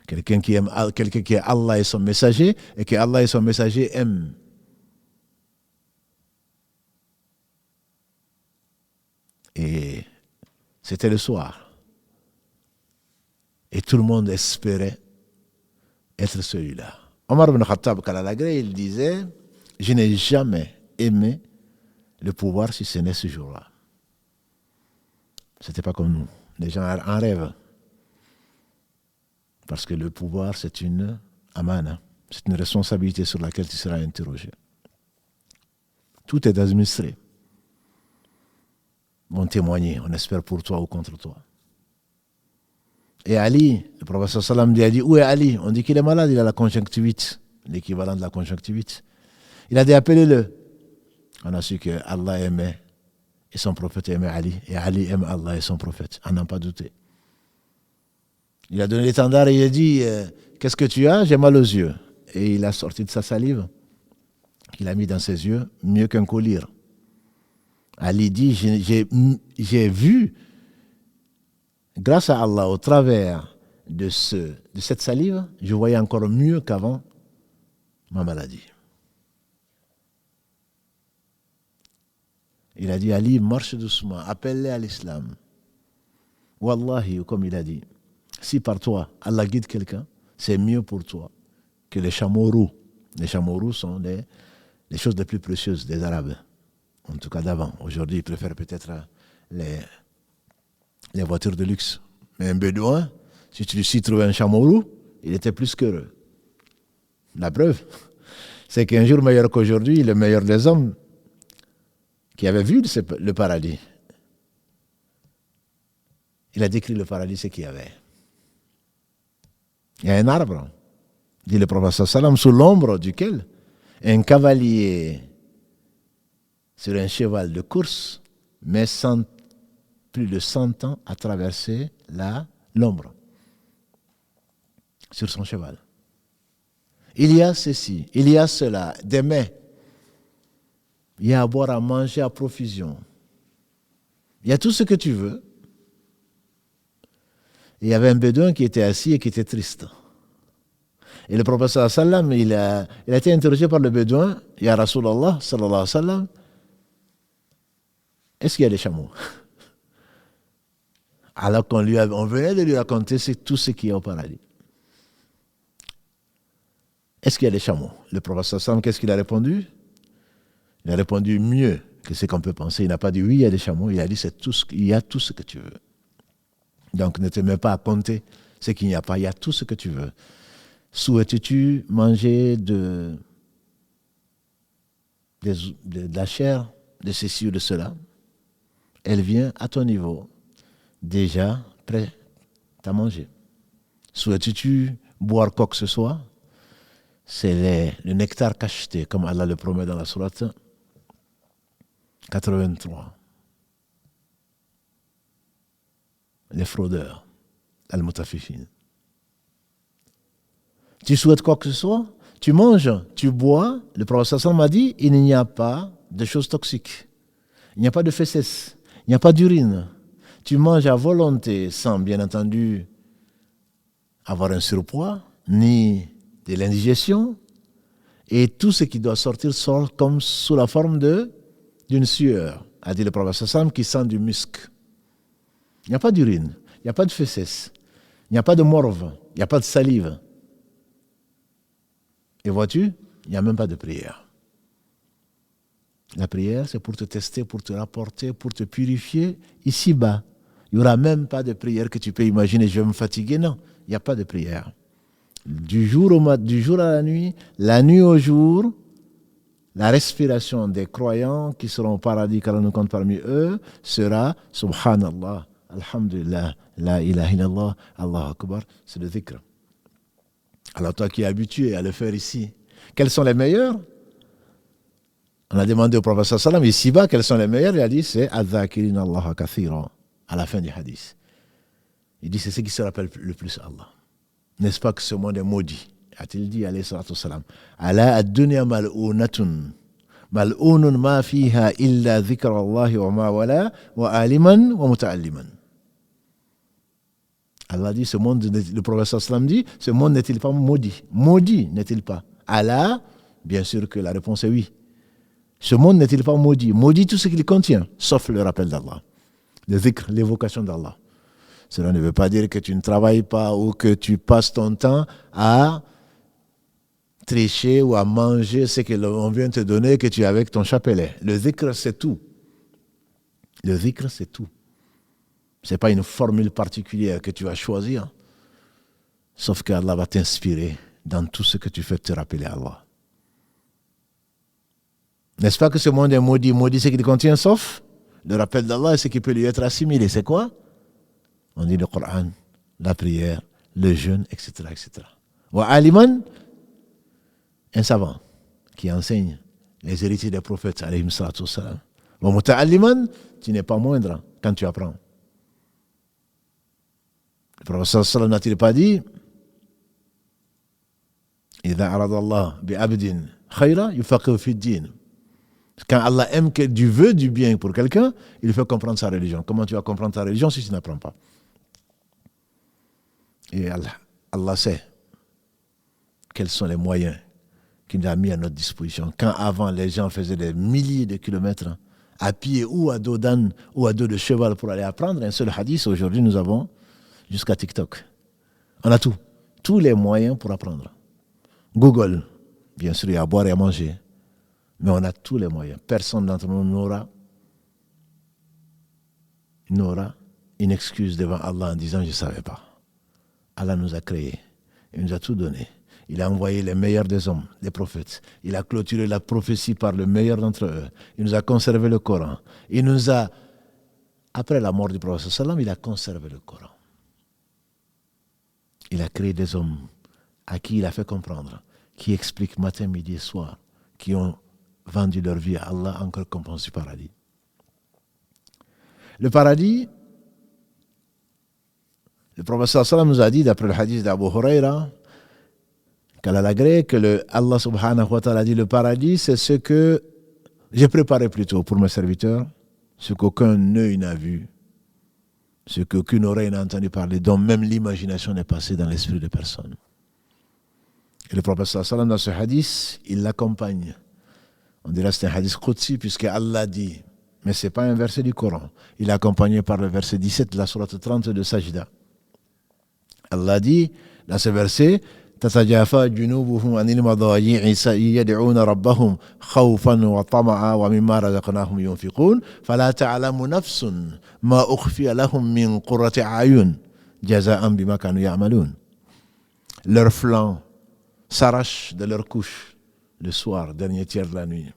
Quelqu'un qui aime quelqu'un qui est Allah et son messager, et que Allah et son messager aiment. Et c'était le soir. Et tout le monde espérait être celui-là. Omar ibn Khattab Kalalagré, il disait, je n'ai jamais aimé le pouvoir si ce n'est ce jour-là. C'était pas comme nous. Les gens en rêvent. Parce que le pouvoir, c'est une amana. C'est une responsabilité sur laquelle tu seras interrogé. Tout est administré. Vont témoigner, on espère pour toi ou contre toi. Et Ali, le prophète sallam dit, où est Ali? On dit qu'il est malade, il a la conjonctivite, l'équivalent de la conjonctivite. Il a dit, appelez-le. On a su que Allah aimait et son prophète aimait Ali, et Ali aime Allah et son prophète, on n'a pas douté. Il a donné l'étendard et il a dit, qu'est-ce que tu as? J'ai mal aux yeux. Et il a sorti de sa salive, qu'il a mis dans ses yeux, mieux qu'un collier. Ali dit, j'ai vu, grâce à Allah, au travers de cette salive, je voyais encore mieux qu'avant ma maladie. Il a dit, Ali, marche doucement, appelle-les à l'islam. Wallahi, comme il a dit, si par toi, Allah guide quelqu'un, c'est mieux pour toi que les chameaux roux. Les chameaux roux sont les choses les plus précieuses des Arabes, en tout cas d'avant. Aujourd'hui, ils préfèrent peut-être les voitures de luxe. Mais un bédouin, si tu lui trouvais un chameau roux, il était plus qu'heureux. La preuve, c'est qu'un jour meilleur qu'aujourd'hui, le meilleur des hommes, qui avait vu le paradis, il a décrit le paradis, ce qu'il y avait. Il y a un arbre, dit le prophète sallam, sous l'ombre duquel un cavalier sur un cheval de course met plus de 100 ans à traverser l'ombre sur son cheval. Il y a ceci, il y a cela, des mets. Il y a à boire, à manger, à profusion. Il y a tout ce que tu veux. Et il y avait un bédouin qui était assis et qui était triste. Et le prophète sallam, il a été interrogé par le bédouin, Ya Rasulallah, sallallahu alayhi wa sallam, est-ce qu'il y a des chameaux? Alors qu'on venait de lui raconter tout ce qu'il y a au paradis. Est-ce qu'il y a des chameaux? Le prophète sallam, qu'est-ce qu'il a répondu? Il a répondu mieux que ce qu'on peut penser. Il n'a pas dit oui, il y a des chameaux. Il a dit il y a tout ce que tu veux. Donc ne te mets pas à compter ce qu'il n'y a pas. Il y a tout ce que tu veux. Souhaites-tu manger de la chair, de ceci ou de cela? Elle vient à ton niveau, déjà prête à manger. Souhaites-tu boire quoi que ce soit? C'est le nectar cacheté, comme Allah le promet dans la sourate 83. Les fraudeurs, al-mutafifin. Tu souhaites quoi que ce soit, tu manges, tu bois. Le prophète sallam m'a dit, il n'y a pas de choses toxiques. Il n'y a pas de fesses, il n'y a pas d'urine. Tu manges à volonté sans, bien entendu, avoir un surpoids, ni de l'indigestion. Et tout ce qui doit sortir sort comme sous la forme d'une sueur, a dit le prophète sallam, qui sent du musc. Il n'y a pas d'urine, il n'y a pas de fesses, il n'y a pas de morve, il n'y a pas de salive. Et vois-tu, il n'y a même pas de prière. La prière, c'est pour te tester, pour te rapporter, pour te purifier ici-bas. Il n'y aura même pas de prière que tu peux imaginer, je vais me fatiguer. Non, il n'y a pas de prière. Du jour à la nuit au jour, la respiration des croyants qui seront au paradis, car on nous compte parmi eux, sera Subhanallah, Alhamdulillah, La ilaha illallah, Allah Akbar, c'est le dhikr. Alors toi qui es habitué à le faire ici, quels sont les meilleurs? On a demandé au prophète sallam, ici-bas, quels sont les meilleurs? Il a dit, c'est Adhakirin Allah kathira, à la fin du hadith. Il dit, c'est ceux qui se rappellent le plus Allah. N'est-ce pas que ce monde est maudit? a-t-il dit, alayhi salatu wassalam, ala ad-dunya mal'unatun, mal'unun ma fiha illa dhikra Allah wa ma wala, wa aliman wa muta'alliman. Allah dit, ce monde, le prophète sallam dit, ce monde n'est-il pas maudit? Maudit n'est-il pas? Allah, bien sûr que la réponse est oui. Ce monde n'est-il pas maudit? Maudit tout ce qu'il contient, sauf le rappel d'Allah, le dhikr, l'évocation d'Allah. Cela ne veut pas dire que tu ne travailles pas ou que tu passes ton temps à tricher ou à manger ce qu'on vient te donner, que tu es avec ton chapelet. Le dhikr, c'est tout. Le dhikr, c'est tout. Ce n'est pas une formule particulière que tu vas choisir, sauf qu'Allah va t'inspirer dans tout ce que tu fais te rappeler Allah. N'est-ce pas que ce monde est maudit? Maudit ce qu'il contient, sauf le rappel d'Allah et ce qui peut lui être assimilé. C'est quoi? On dit le Coran, la prière, le jeûne, etc. etc. Wa aliman, un savant qui enseigne les héritiers des prophètes, alayhim salatu wassalam. Wa muta'alliman, tu n'es pas moindre quand tu apprends. Le prophète sallam n'a-t-il pas dit idha arada Allah bi abdin khayra yufaqihu fi din. Quand Allah aime du vœu du bien pour quelqu'un, il fait comprendre sa religion. Comment tu vas comprendre ta religion si tu n'apprends pas? Et Allah sait quels sont les moyens qu'il nous a mis à notre disposition. Quand avant les gens faisaient des milliers de kilomètres à pied ou à dos d'âne ou à dos de cheval pour aller apprendre un seul hadith, aujourd'hui nous avons jusqu'à TikTok. On a tout. Tous les moyens pour apprendre. Google, bien sûr, il y a à boire et à manger. Mais on a tous les moyens. Personne d'entre nous n'aura une excuse devant Allah en disant « je ne savais pas ». Allah nous a créés. Il nous a tout donné. Il a envoyé les meilleurs des hommes, les prophètes. Il a clôturé la prophétie par le meilleur d'entre eux. Il nous a conservé le Coran. Il nous a, après la mort du prophète sallam, il a conservé le Coran. Il a créé des hommes à qui il a fait comprendre, qui expliquent matin, midi et soir, qui ont vendu leur vie à Allah en récompense du paradis. Le paradis, le prophète sallam nous a dit, d'après le hadith d'Abu Huraira, qu'Allah agrée, que Allah subhanahu wa ta'ala dit, le paradis, c'est ce que j'ai préparé plutôt pour mes serviteurs, ce qu'aucun œil n'a vu, ce qu'aucune oreille n'a entendu parler, dont même l'imagination n'est passée dans l'esprit de personne. Et le prophète sallam dans ce hadith, il l'accompagne. On dirait que c'est un hadith qudsi, puisque Allah dit, mais ce n'est pas un verset du Coran. Il est accompagné par le verset 17 de la sourate 30 de Sajda. Allah dit, dans ce verset, تتجافى جنوبهم عن المضاجع يدعون ربهم خوفا وطمعا ومما رزقناهم ينفقون فلا تعلم نفس ما أخفي لهم من قرة أعين جزاء بما كانوا يعملون. Leurs flancs s'arrachent de leur couche le soir, dernier tiers de la nuit,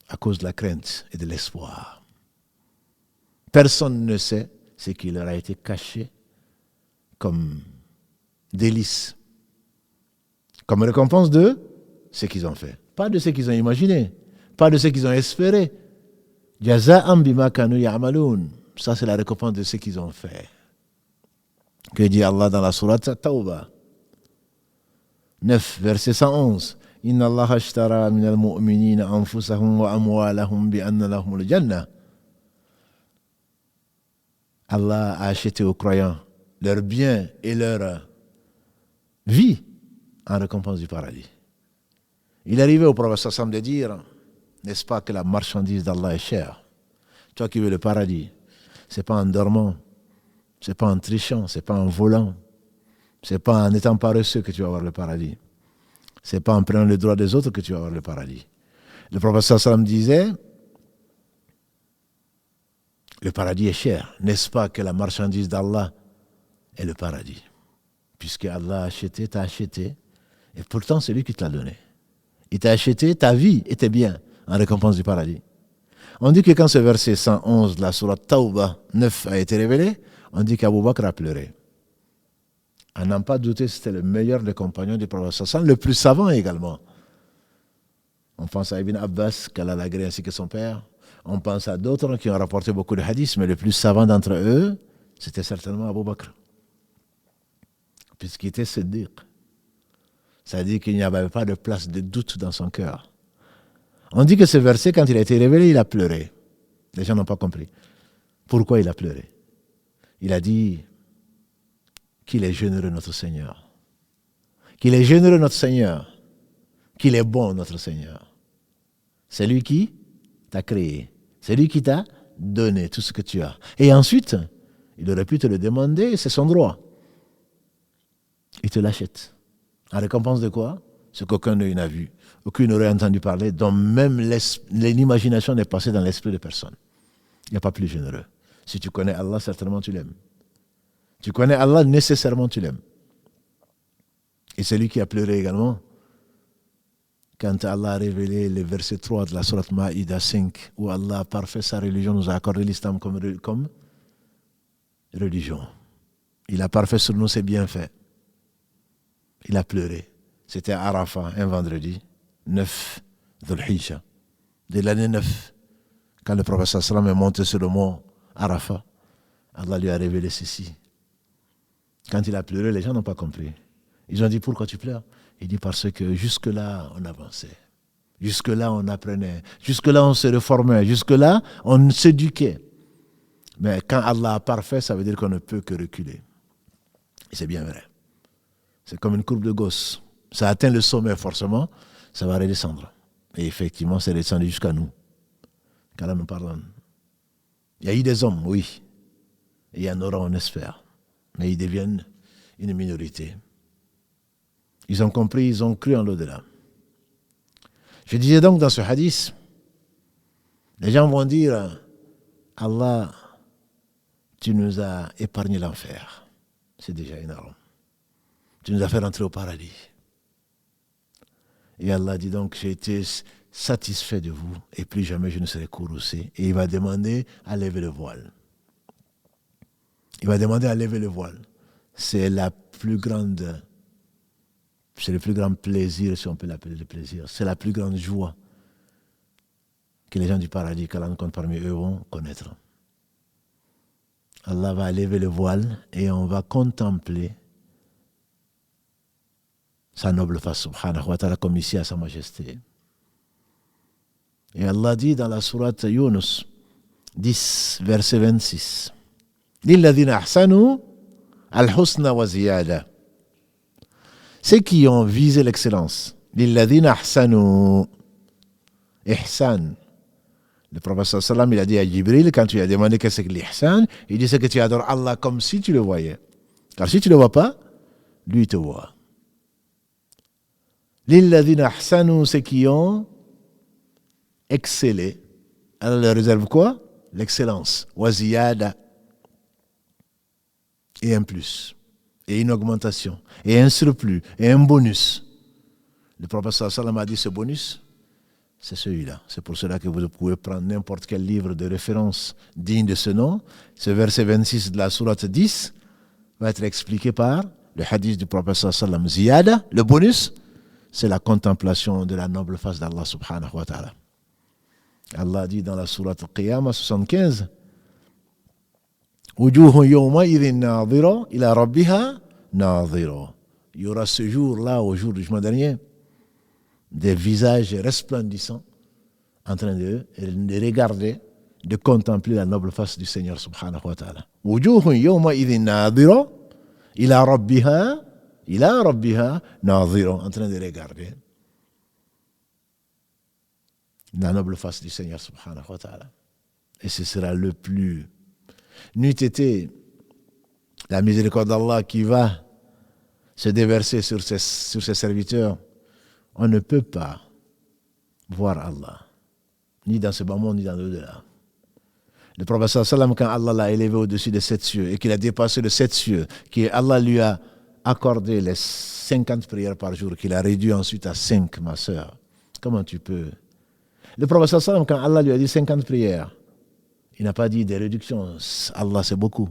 à cause de la crainte et de l'espoir. Personne ne sait ce qui leur a été caché comme délices, comme récompense de ce qu'ils ont fait. Pas de ce qu'ils ont imaginé, pas de ce qu'ils ont espéré. Jaza'an bima kanu ya'malun. Ça, c'est la récompense de ce qu'ils ont fait. Que dit Allah dans la sourate Tawbah 9, verset 111. Inna Allah ashtara minal mu'minina anfusahum wa amwalahum bi anna lahumul jannah. Allah a acheté aux croyants leurs biens et leur vie en récompense du paradis. Il est arrivé au prophète sallam de dire, n'est-ce pas que la marchandise d'Allah est chère? Toi qui veux le paradis, c'est pas en dormant, c'est pas en trichant, c'est pas en volant, c'est pas en étant paresseux que tu vas avoir le paradis. C'est pas en prenant les droits des autres que tu vas avoir le paradis. Le prophète sallam disait, le paradis est cher. N'est-ce pas que la marchandise d'Allah est le paradis? Puisque Allah a acheté, t'a acheté, et pourtant c'est lui qui te l'a donné. Il t'a acheté ta vie et tes biens en récompense du paradis. On dit que quand ce verset 111 de la sourate Tawbah 9 a été révélé, on dit qu'Abu Bakr a pleuré. À n'en pas douter, c'était le meilleur des compagnons du prophète sallam, le plus savant également. On pense à Ibn Abbas, qu'Allah l'a agréé ainsi que son père. On pense à d'autres qui ont rapporté beaucoup de hadiths, mais le plus savant d'entre eux, c'était certainement Abu Bakr, puisqu'il était Siddiq. Ça dit qu'il n'y avait pas de place de doute dans son cœur. On dit que ce verset, quand il a été révélé, il a pleuré. Les gens n'ont pas compris. Pourquoi il a pleuré? Il a dit qu'il est généreux notre Seigneur. Qu'il est généreux notre Seigneur. Qu'il est bon notre Seigneur. C'est lui qui t'a créé. C'est lui qui t'a donné tout ce que tu as. Et ensuite, il aurait pu te le demander, c'est son droit. Il te l'achète. En récompense de quoi? Ce qu'aucun d'eux n'a vu, aucun n'aurait entendu parler, dont même l'imagination n'est passée dans l'esprit de personne. Il n'y a pas plus généreux. Si tu connais Allah, certainement tu l'aimes. Tu connais Allah, nécessairement tu l'aimes. Et c'est lui qui a pleuré également quand Allah a révélé le verset 3 de la sourate Maïda 5, où Allah a parfait sa religion, nous a accordé l'islam comme religion. Il a parfait sur nous ses bienfaits. Il a pleuré. C'était à Arafat, un vendredi, 9 Dhul Hijja, de l'année 9, quand le prophète sallam est monté sur le mont Arafat. Allah lui a révélé ceci. Quand il a pleuré, les gens n'ont pas compris. Ils ont dit, pourquoi tu pleures? Il dit, parce que jusque-là, on avançait. Jusque-là, on apprenait. Jusque-là, on se réformait. Jusque-là, on s'éduquait. Mais quand Allah a parfait, ça veut dire qu'on ne peut que reculer. Et c'est bien vrai. C'est comme une courbe de Gauss. Ça atteint le sommet, forcément, ça va redescendre. Et effectivement, c'est descendu jusqu'à nous. Qu'Allah nous pardonne. Il y a eu des hommes, oui. Et il y en aura, on espère. Mais ils deviennent une minorité. Ils ont compris, ils ont cru en l'au-delà. Je disais donc dans ce hadith, les gens vont dire, Allah, tu nous as épargné l'enfer. C'est déjà énorme. Tu nous as fait rentrer au paradis. Et Allah dit donc, j'ai été satisfait de vous et plus jamais je ne serai courroucé. Et il va demander à lever le voile. Il va demander à lever le voile. C'est le plus grand plaisir, si on peut l'appeler le plaisir. C'est la plus grande joie que les gens du paradis, qu'Allah nous compte parmi eux, vont connaître. Allah va lever le voile et on va contempler sa noble face, subhanahu wa ta'ala, comme ici à sa majesté. Et Allah dit dans la sourate Yunus 10, verset 26, Lilladhina ahsanu al-husna wa ziyada. Ceux qui ont visé l'excellence. Lilladhina ahsanu. Ihsan. Le prophète sallam, il a dit à Jibril, quand tu lui as demandé qu'est-ce que c'est que l'ihsan, il dit c'est que tu adores Allah comme si tu le voyais. Car si tu ne le vois pas, lui il te voit. Lilladhina ahsanu, ceux qui ont excellé. Alors leur réserve quoi? L'excellence. Waziyada. Et un plus. Et une augmentation. Et un surplus. Et un bonus. Le prophète sallam a dit ce bonus, c'est celui-là. C'est pour cela que vous pouvez prendre n'importe quel livre de référence digne de ce nom. Ce verset 26 de la sourate 10 va être expliqué par le hadith du prophète sallam. Ziyada, le bonus, c'est la contemplation de la noble face d'Allah subhanahu wa ta'ala. Allah dit dans la sourate Al-Qiyamah 75, Wujuhun yawma idhin nadhira ila rabbiha nadhira. Il y aura ce jour-là, au jour du jugement dernier, des visages resplendissants en train de regarder, de contempler la noble face du Seigneur subhanahu wa ta'ala. Wujuhun yawma idhin nadhira ila rabbiha nadhira, en train de regarder la noble face du Seigneur subhanahu wa ta'ala. Et ce sera le plus. N'eût été la miséricorde d'Allah qui va se déverser sur ses serviteurs, on ne peut pas voir Allah, ni dans ce bas monde, ni dans l'au-delà. Le prophète sallam, quand Allah l'a élevé au-dessus des 7 cieux et qu'il a dépassé les 7 cieux, qu'Allah lui a accordé les 50 prières par jour, qu'il a réduit ensuite à 5, ma sœur, comment tu peux? Le prophète sallam, quand Allah lui a dit 50 prières, il n'a pas dit des réductions. Allah, c'est beaucoup.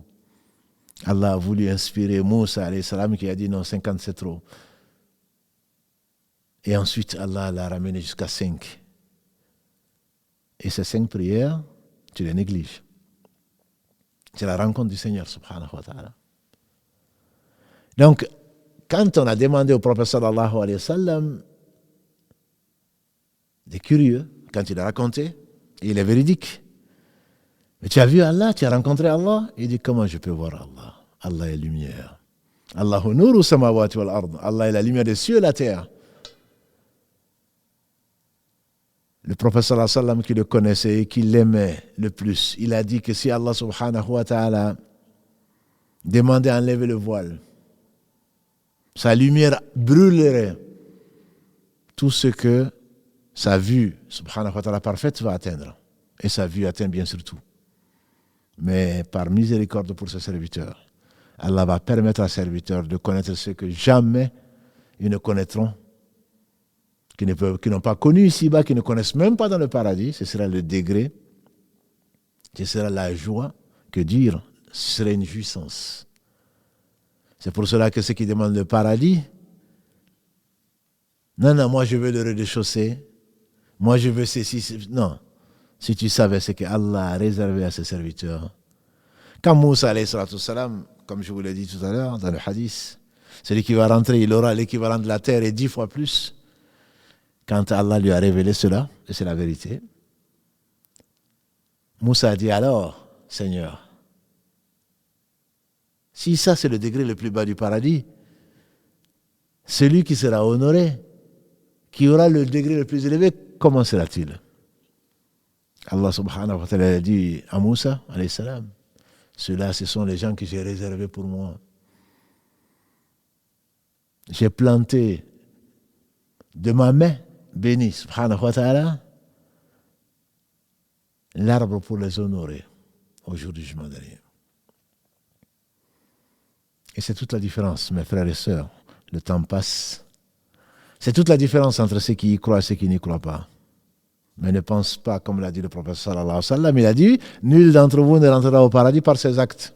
Allah a voulu inspirer Moussa alayhi salam qui a dit non, 50 c'est trop. Et ensuite, Allah l'a ramené jusqu'à 5. Et ces 5 prières, tu les négliges. C'est la rencontre du Seigneur, subhanahu wa ta'ala. Donc, quand on a demandé au prophète sallallahu alayhi wa sallam, des curieux, quand il a raconté, il est véridique. Mais tu as vu Allah, tu as rencontré Allah? Il dit, comment je peux voir Allah? Allah est lumière. Allahu nuru samawati wal ard. Allah est la lumière des cieux et de la terre. Le prophète sallallahu alayhi wa sallam qui le connaissait et qui l'aimait le plus, il a dit que si Allah subhanahu wa ta'ala demandait à enlever le voile, sa lumière brûlerait tout ce que sa vue, subhanahu wa ta'ala, parfaite va atteindre. Et sa vue atteint bien sûr tout. Mais par miséricorde pour ses serviteurs, Allah va permettre à ses serviteurs de connaître ce que jamais ils ne connaîtront, qui n'ont pas connu ici-bas, qui ne connaissent même pas dans le paradis. Ce sera le degré, ce sera la joie, que dire, ce serait une jouissance. C'est pour cela que ceux qui demandent le paradis, non, moi je veux le rez-de-chaussée, moi je veux ceci, non. Si tu savais ce qu'Allah a réservé à ses serviteurs. Quand Moussa, alayhi salatu wassalam, comme je vous l'ai dit tout à l'heure dans le hadith, celui qui va rentrer, il aura l'équivalent de la terre et 10 fois plus. Quand Allah lui a révélé cela, et c'est la vérité, Moussa a dit, alors, Seigneur, si ça c'est le degré le plus bas du paradis, celui qui sera honoré, qui aura le degré le plus élevé, comment sera-t-il? Allah subhanahu wa ta'ala a dit à Moussa, alayhi salam, ceux-là, ce sont les gens que j'ai réservés pour moi. J'ai planté de ma main bénie, subhanahu wa ta'ala, l'arbre pour les honorer au jour du jugement dernier. Et c'est toute la différence, mes frères et sœurs. Le temps passe. C'est toute la différence entre ceux qui y croient et ceux qui n'y croient pas. Mais ne pense pas, comme l'a dit le prophète sallallahu alayhi wa sallam, il a dit, nul d'entre vous ne rentrera au paradis par ses actes.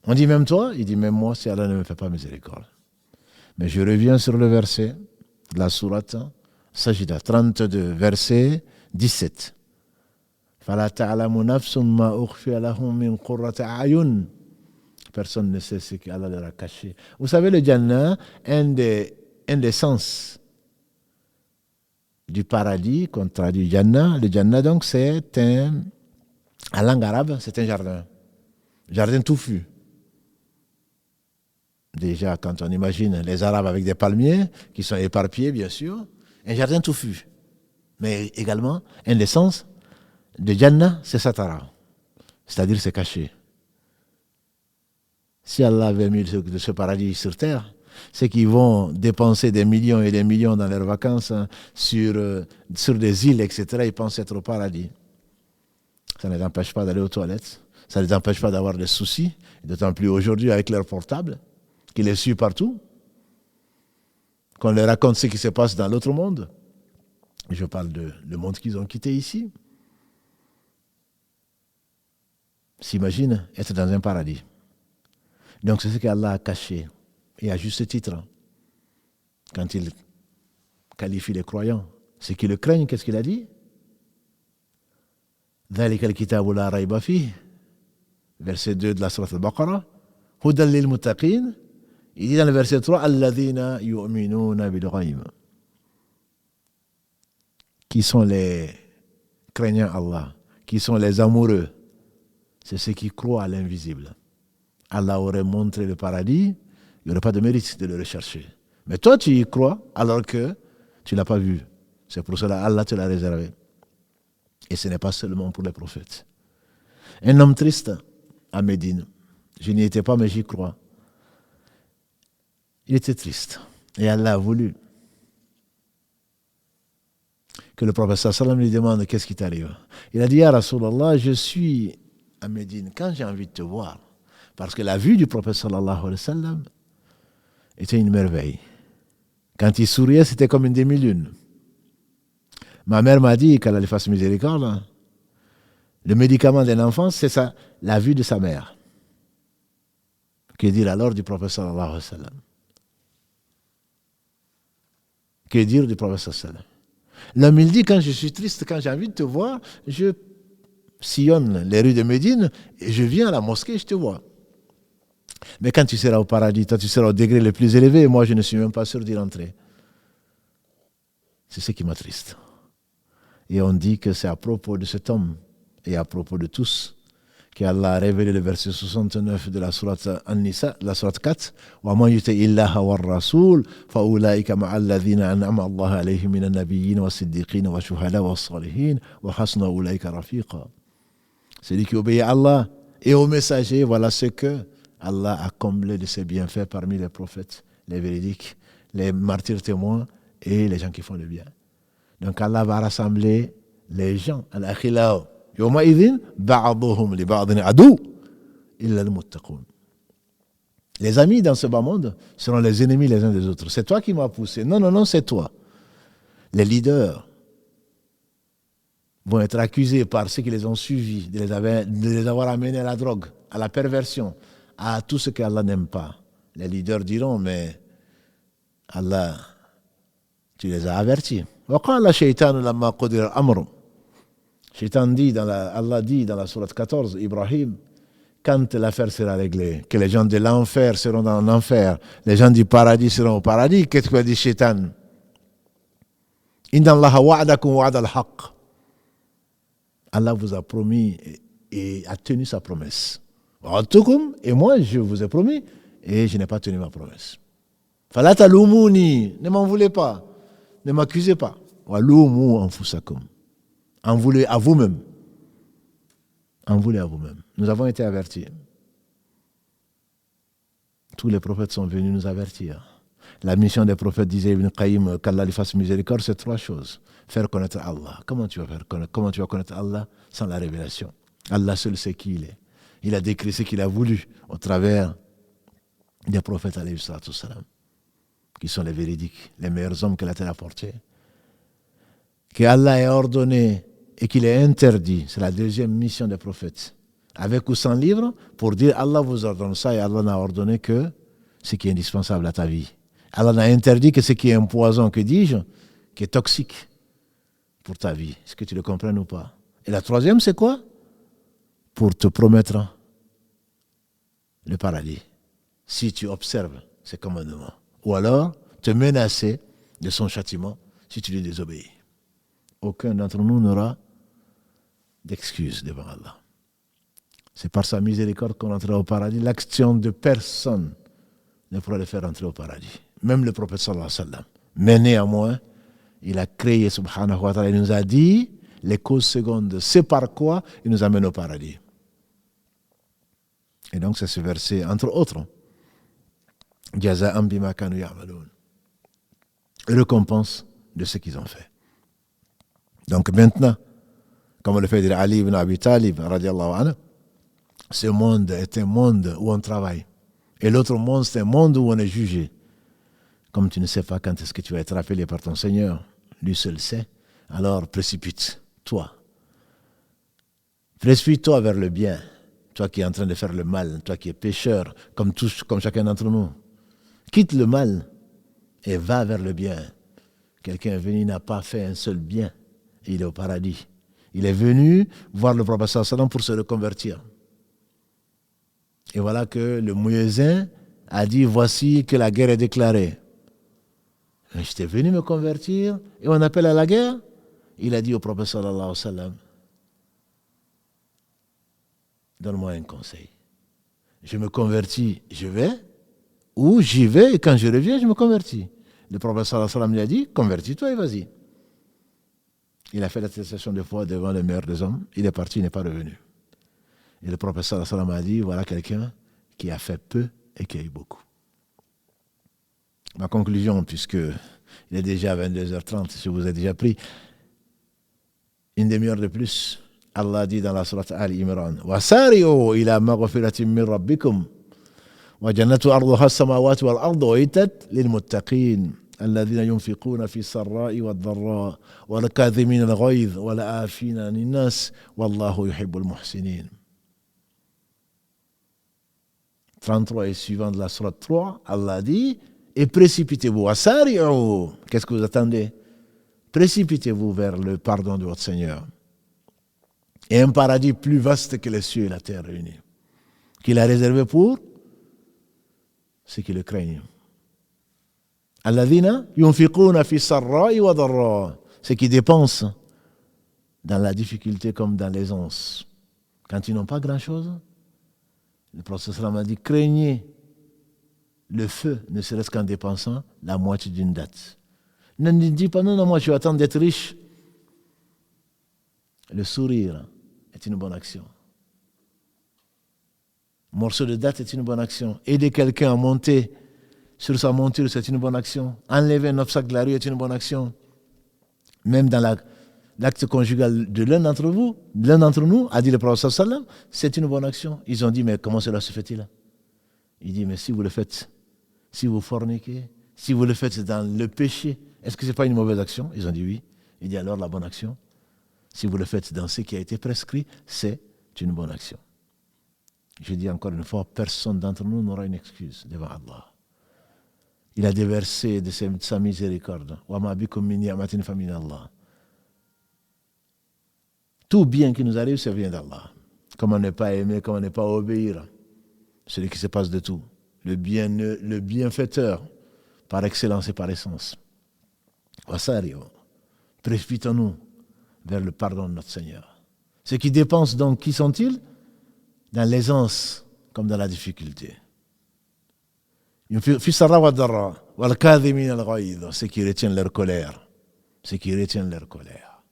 On dit même toi, il dit même moi si Allah ne me fait pas miséricorde. Mais je reviens sur le verset de la sourate Sajida 32, verset 17. فَلَا تَعْلَمُ نَفْسٌ مَا أُخْفِيَ لَهُم مِّن قُرَّةِ أَعْيُنٍ. Personne ne sait ce qu'Allah leur a caché. Vous savez, le Jannah, un des sens du paradis, qu'on traduit Jannah. Le Jannah, donc, c'est en langue arabe, c'est un jardin. Jardin touffu. Déjà, quand on imagine les Arabes avec des palmiers, qui sont éparpillés, bien sûr, un jardin touffu. Mais également, un des sens de Jannah, c'est Satara. C'est-à-dire, c'est caché. Si Allah avait mis ce paradis sur terre, c'est qu'ils vont dépenser des millions et des millions dans leurs vacances sur des îles, etc. Ils pensent être au paradis. Ça ne les empêche pas d'aller aux toilettes. Ça ne les empêche pas d'avoir des soucis. D'autant plus aujourd'hui avec leur portable, qui les suit partout. Qu'on leur raconte ce qui se passe dans l'autre monde. Je parle du monde qu'ils ont quitté ici. S'imagine être dans un paradis. Donc c'est ce qu'Allah a caché. Et à juste titre, quand il qualifie les croyants, ceux qui le craignent, qu'est-ce qu'il a dit? ذَلِكَ الْكِتَابُ لَا رَيْبَ فِيهِ, verset 2 de la sourate Al-Baqarah. هُدًى لِلْمُتَّقِينَ. Il dit dans le verset 3, الَّذِينَ يُؤْمِنُونَ بِالْغَيْبِ. Qui sont les craignants Allah? Qui sont les amoureux? C'est ceux qui croient à l'invisible. Allah aurait montré le paradis, il n'y aurait pas de mérite de le rechercher. Mais toi, tu y crois alors que tu ne l'as pas vu. C'est pour cela Allah te l'a réservé. Et ce n'est pas seulement pour les prophètes. Un homme triste à Médine. Je n'y étais pas, mais j'y crois. Il était triste. Et Allah a voulu que le prophète sallallahu alayhi wa sallam lui demande qu'est-ce qui t'arrive. Il a dit, Ya Rasulallah, je suis à Médine quand j'ai envie de te voir. Parce que la vue du prophète sallallahu alayhi wa sallam était une merveille. Quand il souriait, c'était comme une demi-lune. Ma mère m'a dit qu'elle allait faire miséricorde. Le médicament d'un enfant, c'est ça, la vue de sa mère. Que dire alors du prophète sallallahu alayhi wa sallam? Que dire du prophète sallallahu alayhi wa sallam? L'homme, il dit, quand je suis triste, quand j'ai envie de te voir, je sillonne les rues de Médine et je viens à la mosquée et je te vois. Mais quand tu seras au paradis, toi tu seras au degré le plus élevé, moi je ne suis même pas sûr d'y rentrer. C'est ce qui m'attriste. Et on dit que c'est à propos de cet homme et à propos de tous qu'Allah a révélé le verset 69 de la sourate An-Nisa, la sourate 4. وَمَنْ يُطِعِ اللَّهَ وَالرَّسُولَ فَأُولَٰئِكَ مَعَ الَّذِينَ أَنْعَمَ اللَّهُ عَلَيْهِم مِّنَ النَّبِيِّينَ وَالصِّدِّيقِينَ وَالشُّهَدَاءِ وَالصَّالِحِينَ وَحَسُنَ أُولَٰئِكَ رَفِيقًا. Celui qui obéit à Allah et aux messagers, voilà ce que Allah a comblé de ses bienfaits parmi les prophètes, les véridiques, les martyrs témoins et les gens qui font le bien. Donc Allah va rassembler les gens. Al-akhilao. Yawma'idhin ba'aduhum li ba'adin adu illa al-muttaqun. Les amis dans ce bas monde seront les ennemis les uns des autres. C'est toi qui m'as poussé. Non, non, non, c'est toi. Les leaders vont être accusés par ceux qui les ont suivis de les avoir amenés à la drogue, à la perversion, à tout ce qu'Allah n'aime pas. Les leaders diront, mais Allah, tu les as avertis. وقال الشيطان لما قضي الأمر. Allah dit dans la sourate 14, Ibrahim, quand l'affaire sera réglée, que les gens de l'enfer seront dans l'enfer, les gens du paradis seront au paradis, qu'est-ce que dit Shaitan? Inna Allah wa'adakum wa'ada al-haq. Allah vous a promis et a tenu sa promesse. Et moi, je vous ai promis et je n'ai pas tenu ma promesse. Fala talumuni, ne m'en voulez pas, ne m'accusez pas. Walumu anfusakum. En voulez à vous-même. En voulez à vous-même. Nous avons été avertis. Tous les prophètes sont venus nous avertir. La mission des prophètes, disait Ibn Qayyim, qu'Allah lui fasse miséricorde, c'est trois choses. Faire connaître Allah. Comment tu vas connaître Allah sans la révélation? Allah seul sait qui il est. Il a décrit ce qu'il a voulu au travers des prophètes, alayhi salatu wassalam, qui sont les véridiques, les meilleurs hommes que la terre a portés. Que Allah ait ordonné et qu'il est interdit, c'est la deuxième mission des prophètes, avec ou sans livre, pour dire Allah vous ordonne ça et Allah n'a ordonné que ce qui est indispensable à ta vie. Allah n'a interdit que ce qui est un poison, que dis-je, qui est toxique pour ta vie. Est-ce que tu le comprends ou pas? Et la troisième, c'est quoi? Pour te promettre le paradis, si tu observes ses commandements. Ou alors, te menacer de son châtiment si tu lui désobéis. Aucun d'entre nous n'aura d'excuses devant Allah. C'est par sa miséricorde qu'on entrera au paradis. L'action de personne ne pourra le faire entrer au paradis. Même le prophète sallallahu alayhi wa sallam. Mais néanmoins, il a créé, subhanahu wa ta'ala, il nous a dit les causes secondes. C'est par quoi il nous amène au paradis. Et donc c'est ce verset, entre autres, Jaza'an bima kanu ya'malun. Récompense de ce qu'ils ont fait. Donc maintenant, comme le fait dire Ali ibn Abi Talib, radiallahu anhu, ce monde est un monde où on travaille. Et l'autre monde, c'est un monde où on est jugé. Comme tu ne sais pas quand est-ce que tu vas être appelé par ton Seigneur, lui seul sait, alors précipite-toi. Précipite-toi vers le bien. Toi qui es en train de faire le mal, toi qui es pécheur, comme chacun d'entre nous. Quitte le mal et va vers le bien. Quelqu'un est venu, il n'a pas fait un seul bien. Et il est au paradis. Il est venu voir le prophète sallallahu alayhi wa sallam pour se reconvertir. Et voilà que le muezzin a dit, voici que la guerre est déclarée. J'étais venu me convertir et on appelle à la guerre. Il a dit au prophète sallallahu alayhi wa sallam, donne-moi un conseil. Je me convertis, je vais, ou j'y vais et quand je reviens, je me convertis. Le prophète sallallahu alayhi wa sallam lui a dit, convertis-toi et vas-y. Il a fait l'attestation de foi devant le meilleur des hommes. Il est parti, il n'est pas revenu. Et le prophète sallallahu alayhi wa sallam a dit, voilà quelqu'un qui a fait peu et qui a eu beaucoup. Ma conclusion, puisque il est déjà 22h30, je vous ai déjà pris une demi-heure de plus. Allah dit dans la sourate Ali Imran, وَسَارِعُوا إِلَى مَغْفِرَةٍ مِّن رَبِّكُمْ وَجَنَّةُ أَرْضُهَا السَّمَاوَاتُ وَالْأَرْضُ أُعِدَّتْ لِلْمُتَّقِينَ الذين ينفقون في السراء والضراء والكاظمين الغيظ والعافين عن الناس والله يحب المحسنين. 33 et suivant de la sourate 3, Allah dit, et précipitez-vous, asari'u. Qu'est-ce que vous attendez? Précipitez-vous vers le pardon de votre Seigneur. Et un paradis plus vaste que les cieux et la terre réunis, qu'il a réservé pour ceux qui le craignent. Alladhina yunfiquna fi sarra'i wa dharra, ceux qui dépensent dans la difficulté comme dans l'aisance. Quand ils n'ont pas grand-chose, le prophète sallam a dit, craignez le feu, ne serait-ce qu'en dépensant la moitié d'une date. Ne dis pas, non, moi je vais attendre d'être riche. Le sourire est une bonne action. Morceau de date est une bonne action. Aider quelqu'un à monter sur sa monture, c'est une bonne action. Enlever un obstacle de la rue est une bonne action. Même dans l'acte conjugal de l'un d'entre nous, a dit le prophète sallam, c'est une bonne action. Ils ont dit, mais comment cela se fait-il? Il dit, mais si vous le faites, si vous forniquez, si vous le faites dans le péché, est-ce que ce n'est pas une mauvaise action? Ils ont dit oui. Il dit alors la bonne action, si vous le faites dans ce qui a été prescrit, c'est une bonne action. Je dis encore une fois, personne d'entre nous n'aura une excuse devant Allah. Il a déversé de sa miséricorde. Tout bien qui nous arrive, ça vient d'Allah. Comment ne pas aimer, comment ne pas obéir. C'est ce qui se passe de tout. Le bienfaiteur, par excellence et par essence. Précipitons-nous vers le pardon de notre Seigneur. Ceux qui dépensent donc, qui sont-ils? Dans l'aisance comme dans la difficulté. Ceux qui retiennent leur colère. Ceux qui retiennent leur colère.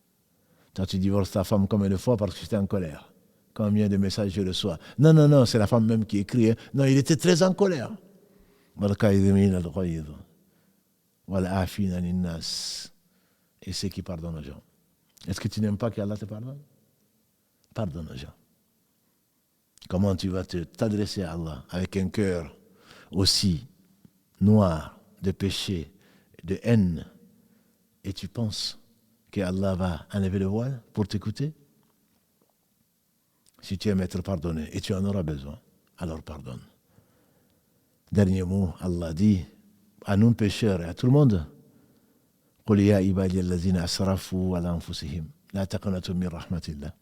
Toi, tu divorces ta femme combien de fois parce que tu es en colère? Combien de messages je reçois? Non, c'est la femme même qui écrit. Hein. Non, il était très en colère. Et ceux qui pardonnent aux gens. Est-ce que tu n'aimes pas qu'Allah te pardonne? Pardonne aux gens. Comment tu vas t'adresser à Allah avec un cœur aussi noir de péché, de haine, et tu penses qu'Allah va enlever le voile pour t'écouter? Si tu aimes être pardonné et tu en auras besoin, alors pardonne. Dernier mot, Allah dit à nous pécheurs et à tout le monde, قل يا عبادي الذين أسرفوا على أنفسهم لا تقنطوا من رحمة الله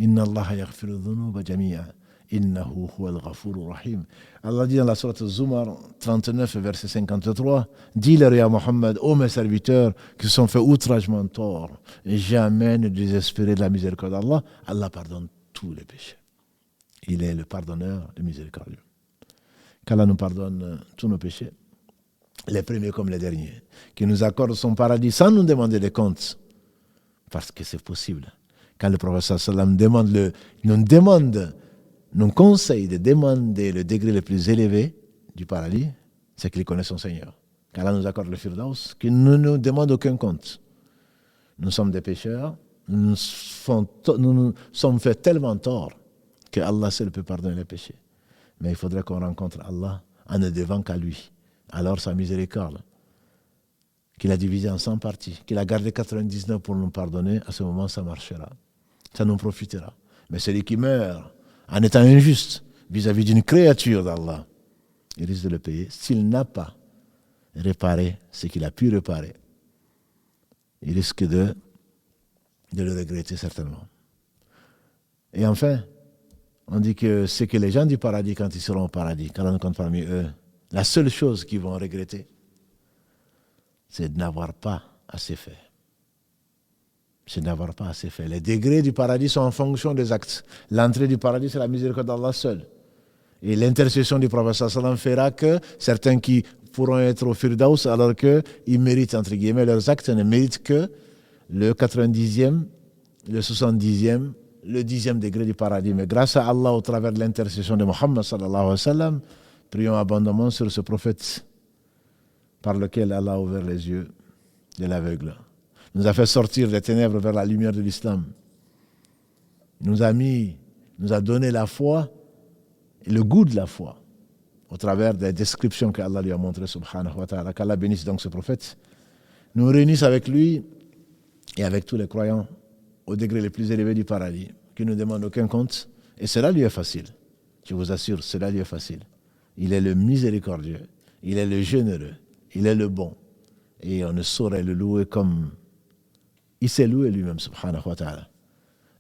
إن الله يغفر الذنوب جميعا إنه هو الغفور الرحيم. Allah dit dans la sourate Zumar 39 verset 53, dis-leur ya Mohammed, ô mes serviteurs qui se sont fait outragement tort, jamais ne désespérez de la miséricorde d'Allah. Allah pardonne tous les péchés. Il est le pardonneur, le miséricordieux. Qu'Allah nous pardonne tous nos péchés, les premiers comme les derniers, qui nous accorde son paradis sans nous demander des comptes, parce que c'est possible. Quand le prophète sallam nous conseille de demander le degré le plus élevé du paradis, c'est qu'il connaît son Seigneur. Qu'Allah nous accorde le Firdaus, qu'il ne nous demande aucun compte. Nous sommes des pécheurs, nous nous sommes fait tellement tort que Allah seul peut pardonner les péchés. Mais il faudrait qu'on rencontre Allah en ne devant qu'à lui. Alors sa miséricorde, qu'il a divisé en 100 parties, qu'il a gardé 99 pour nous pardonner, à ce moment ça marchera, ça nous profitera. Mais celui qui meurt en étant injuste vis-à-vis d'une créature d'Allah, il risque de le payer s'il n'a pas réparé ce qu'il a pu réparer. Il risque de le regretter certainement. Et enfin, on dit que c'est que les gens du paradis, quand ils seront au paradis, quand on compte parmi eux, la seule chose qu'ils vont regretter, c'est de n'avoir pas assez fait. C'est de n'avoir pas assez fait. Les degrés du paradis sont en fonction des actes. L'entrée du paradis, c'est la miséricorde d'Allah seul. Et l'intercession du prophète sallam fera que certains qui pourront être au Firdaus, alors qu'ils méritent, entre guillemets, leurs actes ne méritent que le 90e, le 70e, le 10e degré du paradis. Mais grâce à Allah, au travers de l'intercession de Muhammad sallallahu alayhi wa sallam, prions abondamment sur ce prophète par lequel Allah a ouvert les yeux de l'aveugle. Nous a fait sortir des ténèbres vers la lumière de l'islam. Nous a donné la foi et le goût de la foi au travers des descriptions qu'Allah lui a montrées, subhanahu wa ta'ala. Qu'Allah bénisse donc ce prophète. Nous réunissons avec lui et avec tous les croyants au degré le plus élevé du paradis, qui ne demandent aucun compte. Et cela lui est facile. Je vous assure, cela lui est facile. Il est le miséricordieux, il est le généreux, il est le bon. Et on ne saurait le louer comme il s'est loué lui-même, subhanahu wa ta'ala.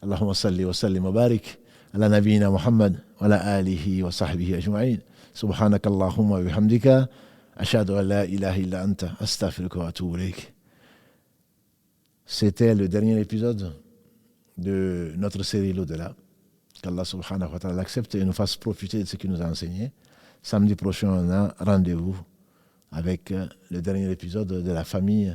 Allahumma salli wa sallim wa barik ala nabiyyina Muhammad wa ala alihi wa sahbihi ajma'in. Subhanaka Allahumma wa bihamdika. Ashhadu an la ilaha illa anta. Astaghfiruka wa atubu ilayk. C'était le dernier épisode de notre série L'au-delà. Qu'Allah subhanahu wa ta'ala l'accepte et nous fasse profiter de ce qu'il nous a enseigné. Samedi prochain, on a rendez-vous avec le dernier épisode de la famille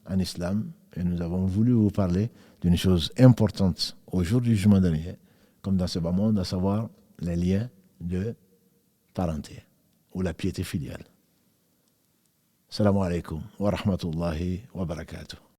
en islam. Et nous avons voulu vous parler d'une chose importante au jour du jugement dernier, comme dans ce bas monde, à savoir les liens de parenté ou la piété filiale. Assalamu alaikum wa rahmatullahi wa barakatuh.